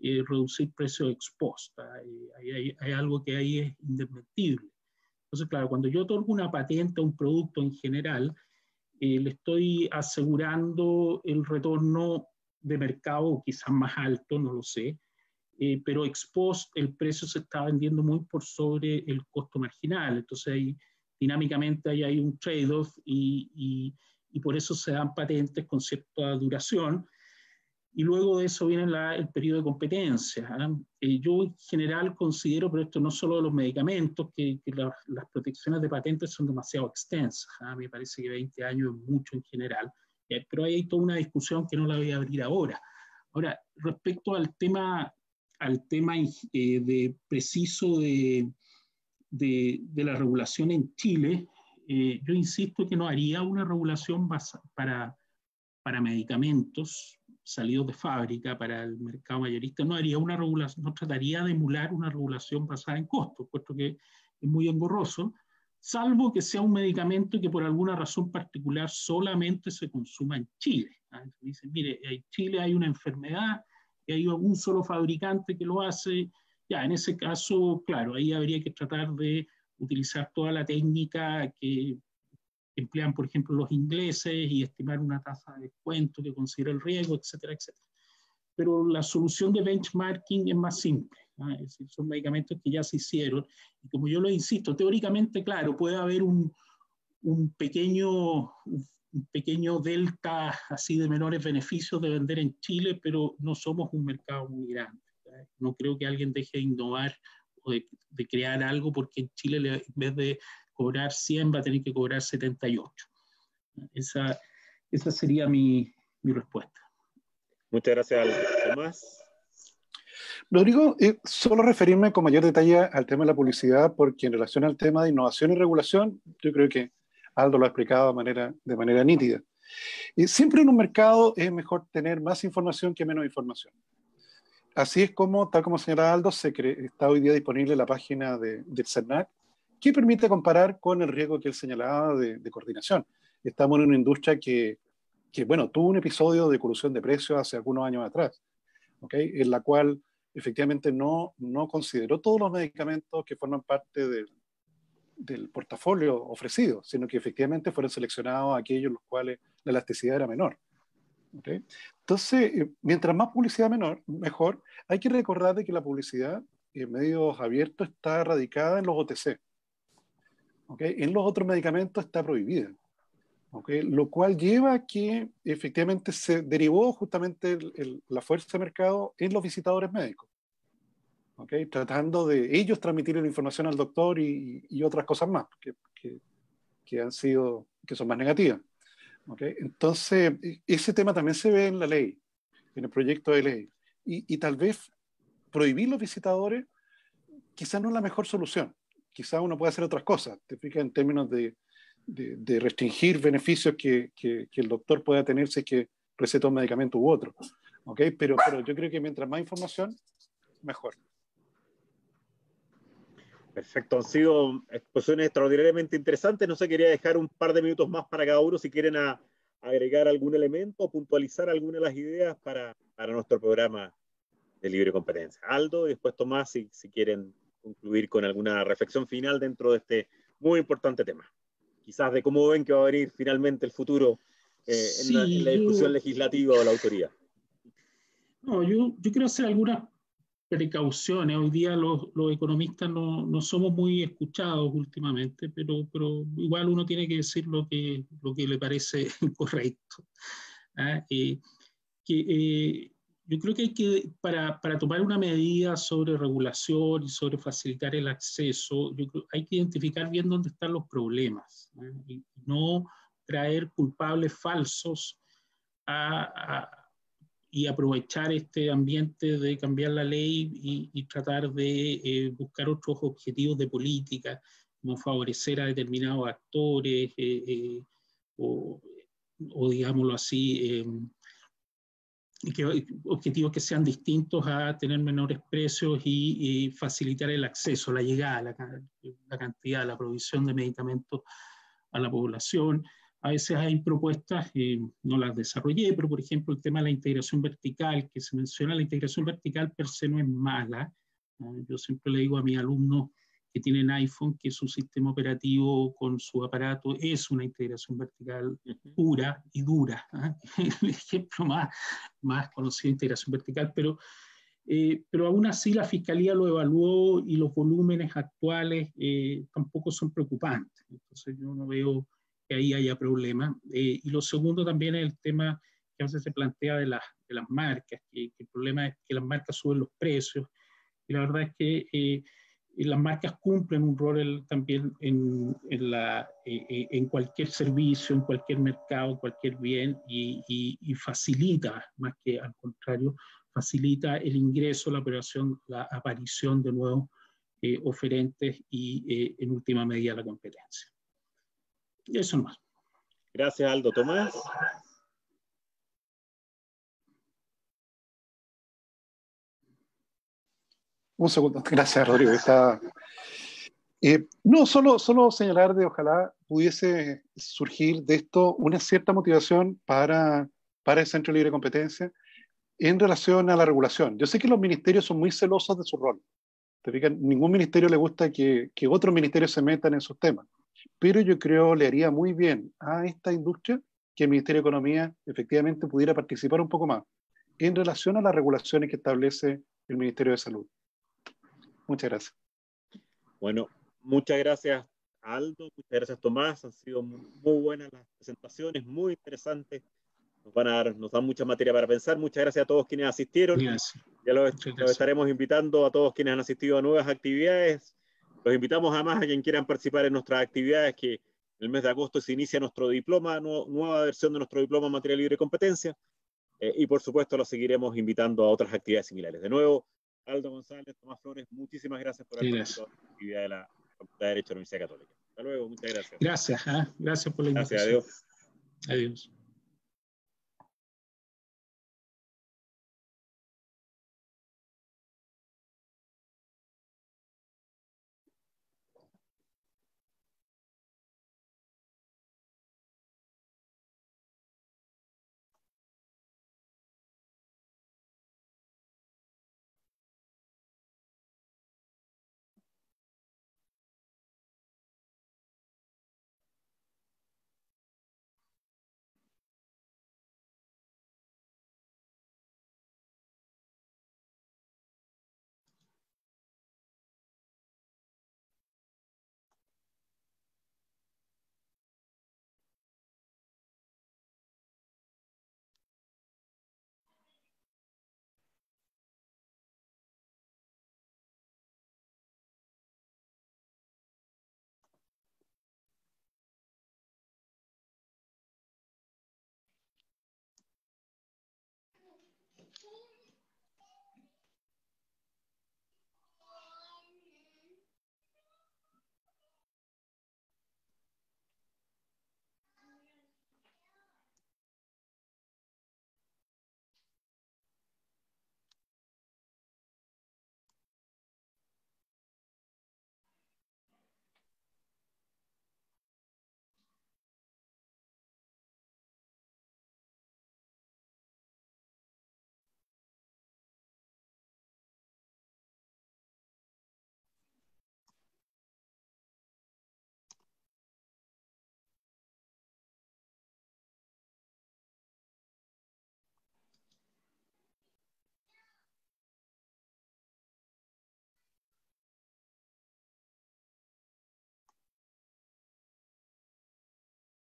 reducir precios ex post. Hay algo que ahí es indesmentible. Entonces, claro, cuando yo otorgo una patente a un producto en general, le estoy asegurando el retorno de mercado quizás más alto, no lo sé, pero ex post el precio se está vendiendo muy por sobre el costo marginal. Entonces, dinámicamente ahí hay un trade-off y por eso se dan patentes con cierta duración. Y luego de eso viene el periodo de competencia. Yo en general considero, pero esto no solo de los medicamentos, que las protecciones de patentes son demasiado extensas. Me parece que 20 años es mucho en general, pero hay toda una discusión que no la voy a abrir ahora. Ahora, respecto al tema de preciso de la regulación en Chile, yo insisto que no haría una regulación para medicamentos salidos de fábrica para el mercado mayorista, no haría una regulación, no trataría de emular una regulación basada en costos, puesto que es muy engorroso, salvo que sea un medicamento que por alguna razón particular solamente se consuma en Chile. Dicen, mire, en Chile hay una enfermedad y hay un solo fabricante que lo hace. Ya, en ese caso, claro, ahí habría que tratar de utilizar toda la técnica que emplean, por ejemplo, los ingleses y estimar una tasa de descuento que considera el riesgo, etcétera, etcétera. Pero la solución de benchmarking es más simple. Es decir, son medicamentos que ya se hicieron. Y como yo lo insisto, teóricamente, claro, puede haber un pequeño delta así de menores beneficios de vender en Chile, pero no somos un mercado muy grande. No creo que alguien deje de innovar o de crear algo porque en Chile en vez de cobrar 100 va a tener que cobrar 78. Esa sería mi respuesta. Muchas gracias, Aldo. Tomás. Rodrigo, solo referirme con mayor detalle al tema de la publicidad, porque en relación al tema de innovación y regulación, yo creo que Aldo lo ha explicado de manera nítida. Siempre en un mercado es mejor tener más información que menos información. Así es como, tal como señalaba Aldo, está hoy día disponible la página del CERNAC, que permite comparar con el riesgo que él señalaba de coordinación. Estamos en una industria que bueno, tuvo un episodio de corrupción de precios hace algunos años atrás, ¿okay? En la cual efectivamente no consideró todos los medicamentos que forman parte del portafolio ofrecido, sino que efectivamente fueron seleccionados aquellos los cuales la elasticidad era menor. ¿Okay? Entonces, mientras más publicidad mejor, hay que recordar de que la publicidad en medios abiertos está radicada en los OTC. ¿Okay? En los otros medicamentos está prohibida. ¿Okay? Lo cual lleva a que efectivamente se derivó justamente la fuerza de mercado en los visitadores médicos. ¿Okay? Tratando de ellos transmitir la información al doctor y otras cosas más que son más negativas. ¿Okay? Entonces, ese tema también se ve en la ley, en el proyecto de ley. Y tal vez prohibir los visitadores quizás no es la mejor solución. Quizás uno puede hacer otras cosas, te fijas, en términos de restringir beneficios que el doctor pueda tener si es que receta un medicamento u otro. ¿Okay? Pero yo creo que mientras más información, mejor. Perfecto, han sido exposiciones extraordinariamente interesantes. No sé, quería dejar un par de minutos más para cada uno si quieren agregar algún elemento o puntualizar alguna de las ideas para nuestro programa de libre competencia. Aldo y después Tomás, si quieren concluir con alguna reflexión final dentro de este muy importante tema. Quizás de cómo ven que va a venir finalmente el futuro en la discusión legislativa o la autoría. No, yo quiero hacer algunas precauciones. Hoy día los economistas no somos muy escuchados últimamente, pero igual uno tiene que decir lo que le parece correcto. Yo creo que para tomar una medida sobre regulación y sobre facilitar el acceso, hay que identificar bien dónde están los problemas, y no traer culpables falsos y aprovechar este ambiente de cambiar la ley y tratar de buscar otros objetivos de política, como favorecer a determinados actores o digámoslo así, objetivos que sean distintos a tener menores precios y facilitar el acceso, la llegada, la cantidad, la provisión de medicamentos a la población. A veces hay propuestas, no las desarrollé, pero por ejemplo el tema de la integración vertical, que se menciona, la integración vertical per se no es mala. Yo siempre le digo a mis alumnos que tienen iPhone que su sistema operativo con su aparato es una integración vertical pura y dura. El ejemplo más conocido de integración vertical, pero aún así la Fiscalía lo evaluó y los volúmenes actuales tampoco son preocupantes. Entonces yo no veo que ahí haya problemas. Y lo segundo también es el tema que a veces se plantea de las marcas, que el problema es que las marcas suben los precios, y la verdad es que las marcas cumplen un rol también en cualquier servicio, en cualquier mercado, en cualquier bien, y facilita, más que al contrario, facilita el ingreso, la aparición de nuevos oferentes y en última medida la competencia. Y eso nomás. Gracias, Aldo. Tomás. Un segundo. Gracias, Rodrigo. No, solo señalar de ojalá pudiese surgir de esto una cierta motivación para el Centro de Libre Competencia en relación a la regulación. Yo sé que los ministerios son muy celosos de su rol. ¿Te fijas? Ningún ministerio le gusta que otros ministerios se metan en sus temas. Pero yo creo le haría muy bien a esta industria que el Ministerio de Economía efectivamente pudiera participar un poco más en relación a las regulaciones que establece el Ministerio de Salud. Muchas gracias. Bueno, muchas gracias, Aldo, muchas gracias, Tomás. Han sido muy buenas las presentaciones, muy interesantes. Nos dan mucha materia para pensar. Muchas gracias a todos quienes asistieron. Gracias. Ya los estaremos invitando a todos quienes han asistido a nuevas actividades. Los invitamos además a quien quieran participar en nuestras actividades, que en el mes de agosto se inicia nuestro diploma, nueva versión de nuestro diploma en materia de libre competencia. Y por supuesto los seguiremos invitando a otras actividades similares. De nuevo, Aldo González, Tomás Flores, muchísimas gracias por haber participado en la actividad de la Facultad de Derecho de la Universidad Católica. Hasta luego, muchas gracias. Gracias por la invitación. Gracias, adiós. Adiós.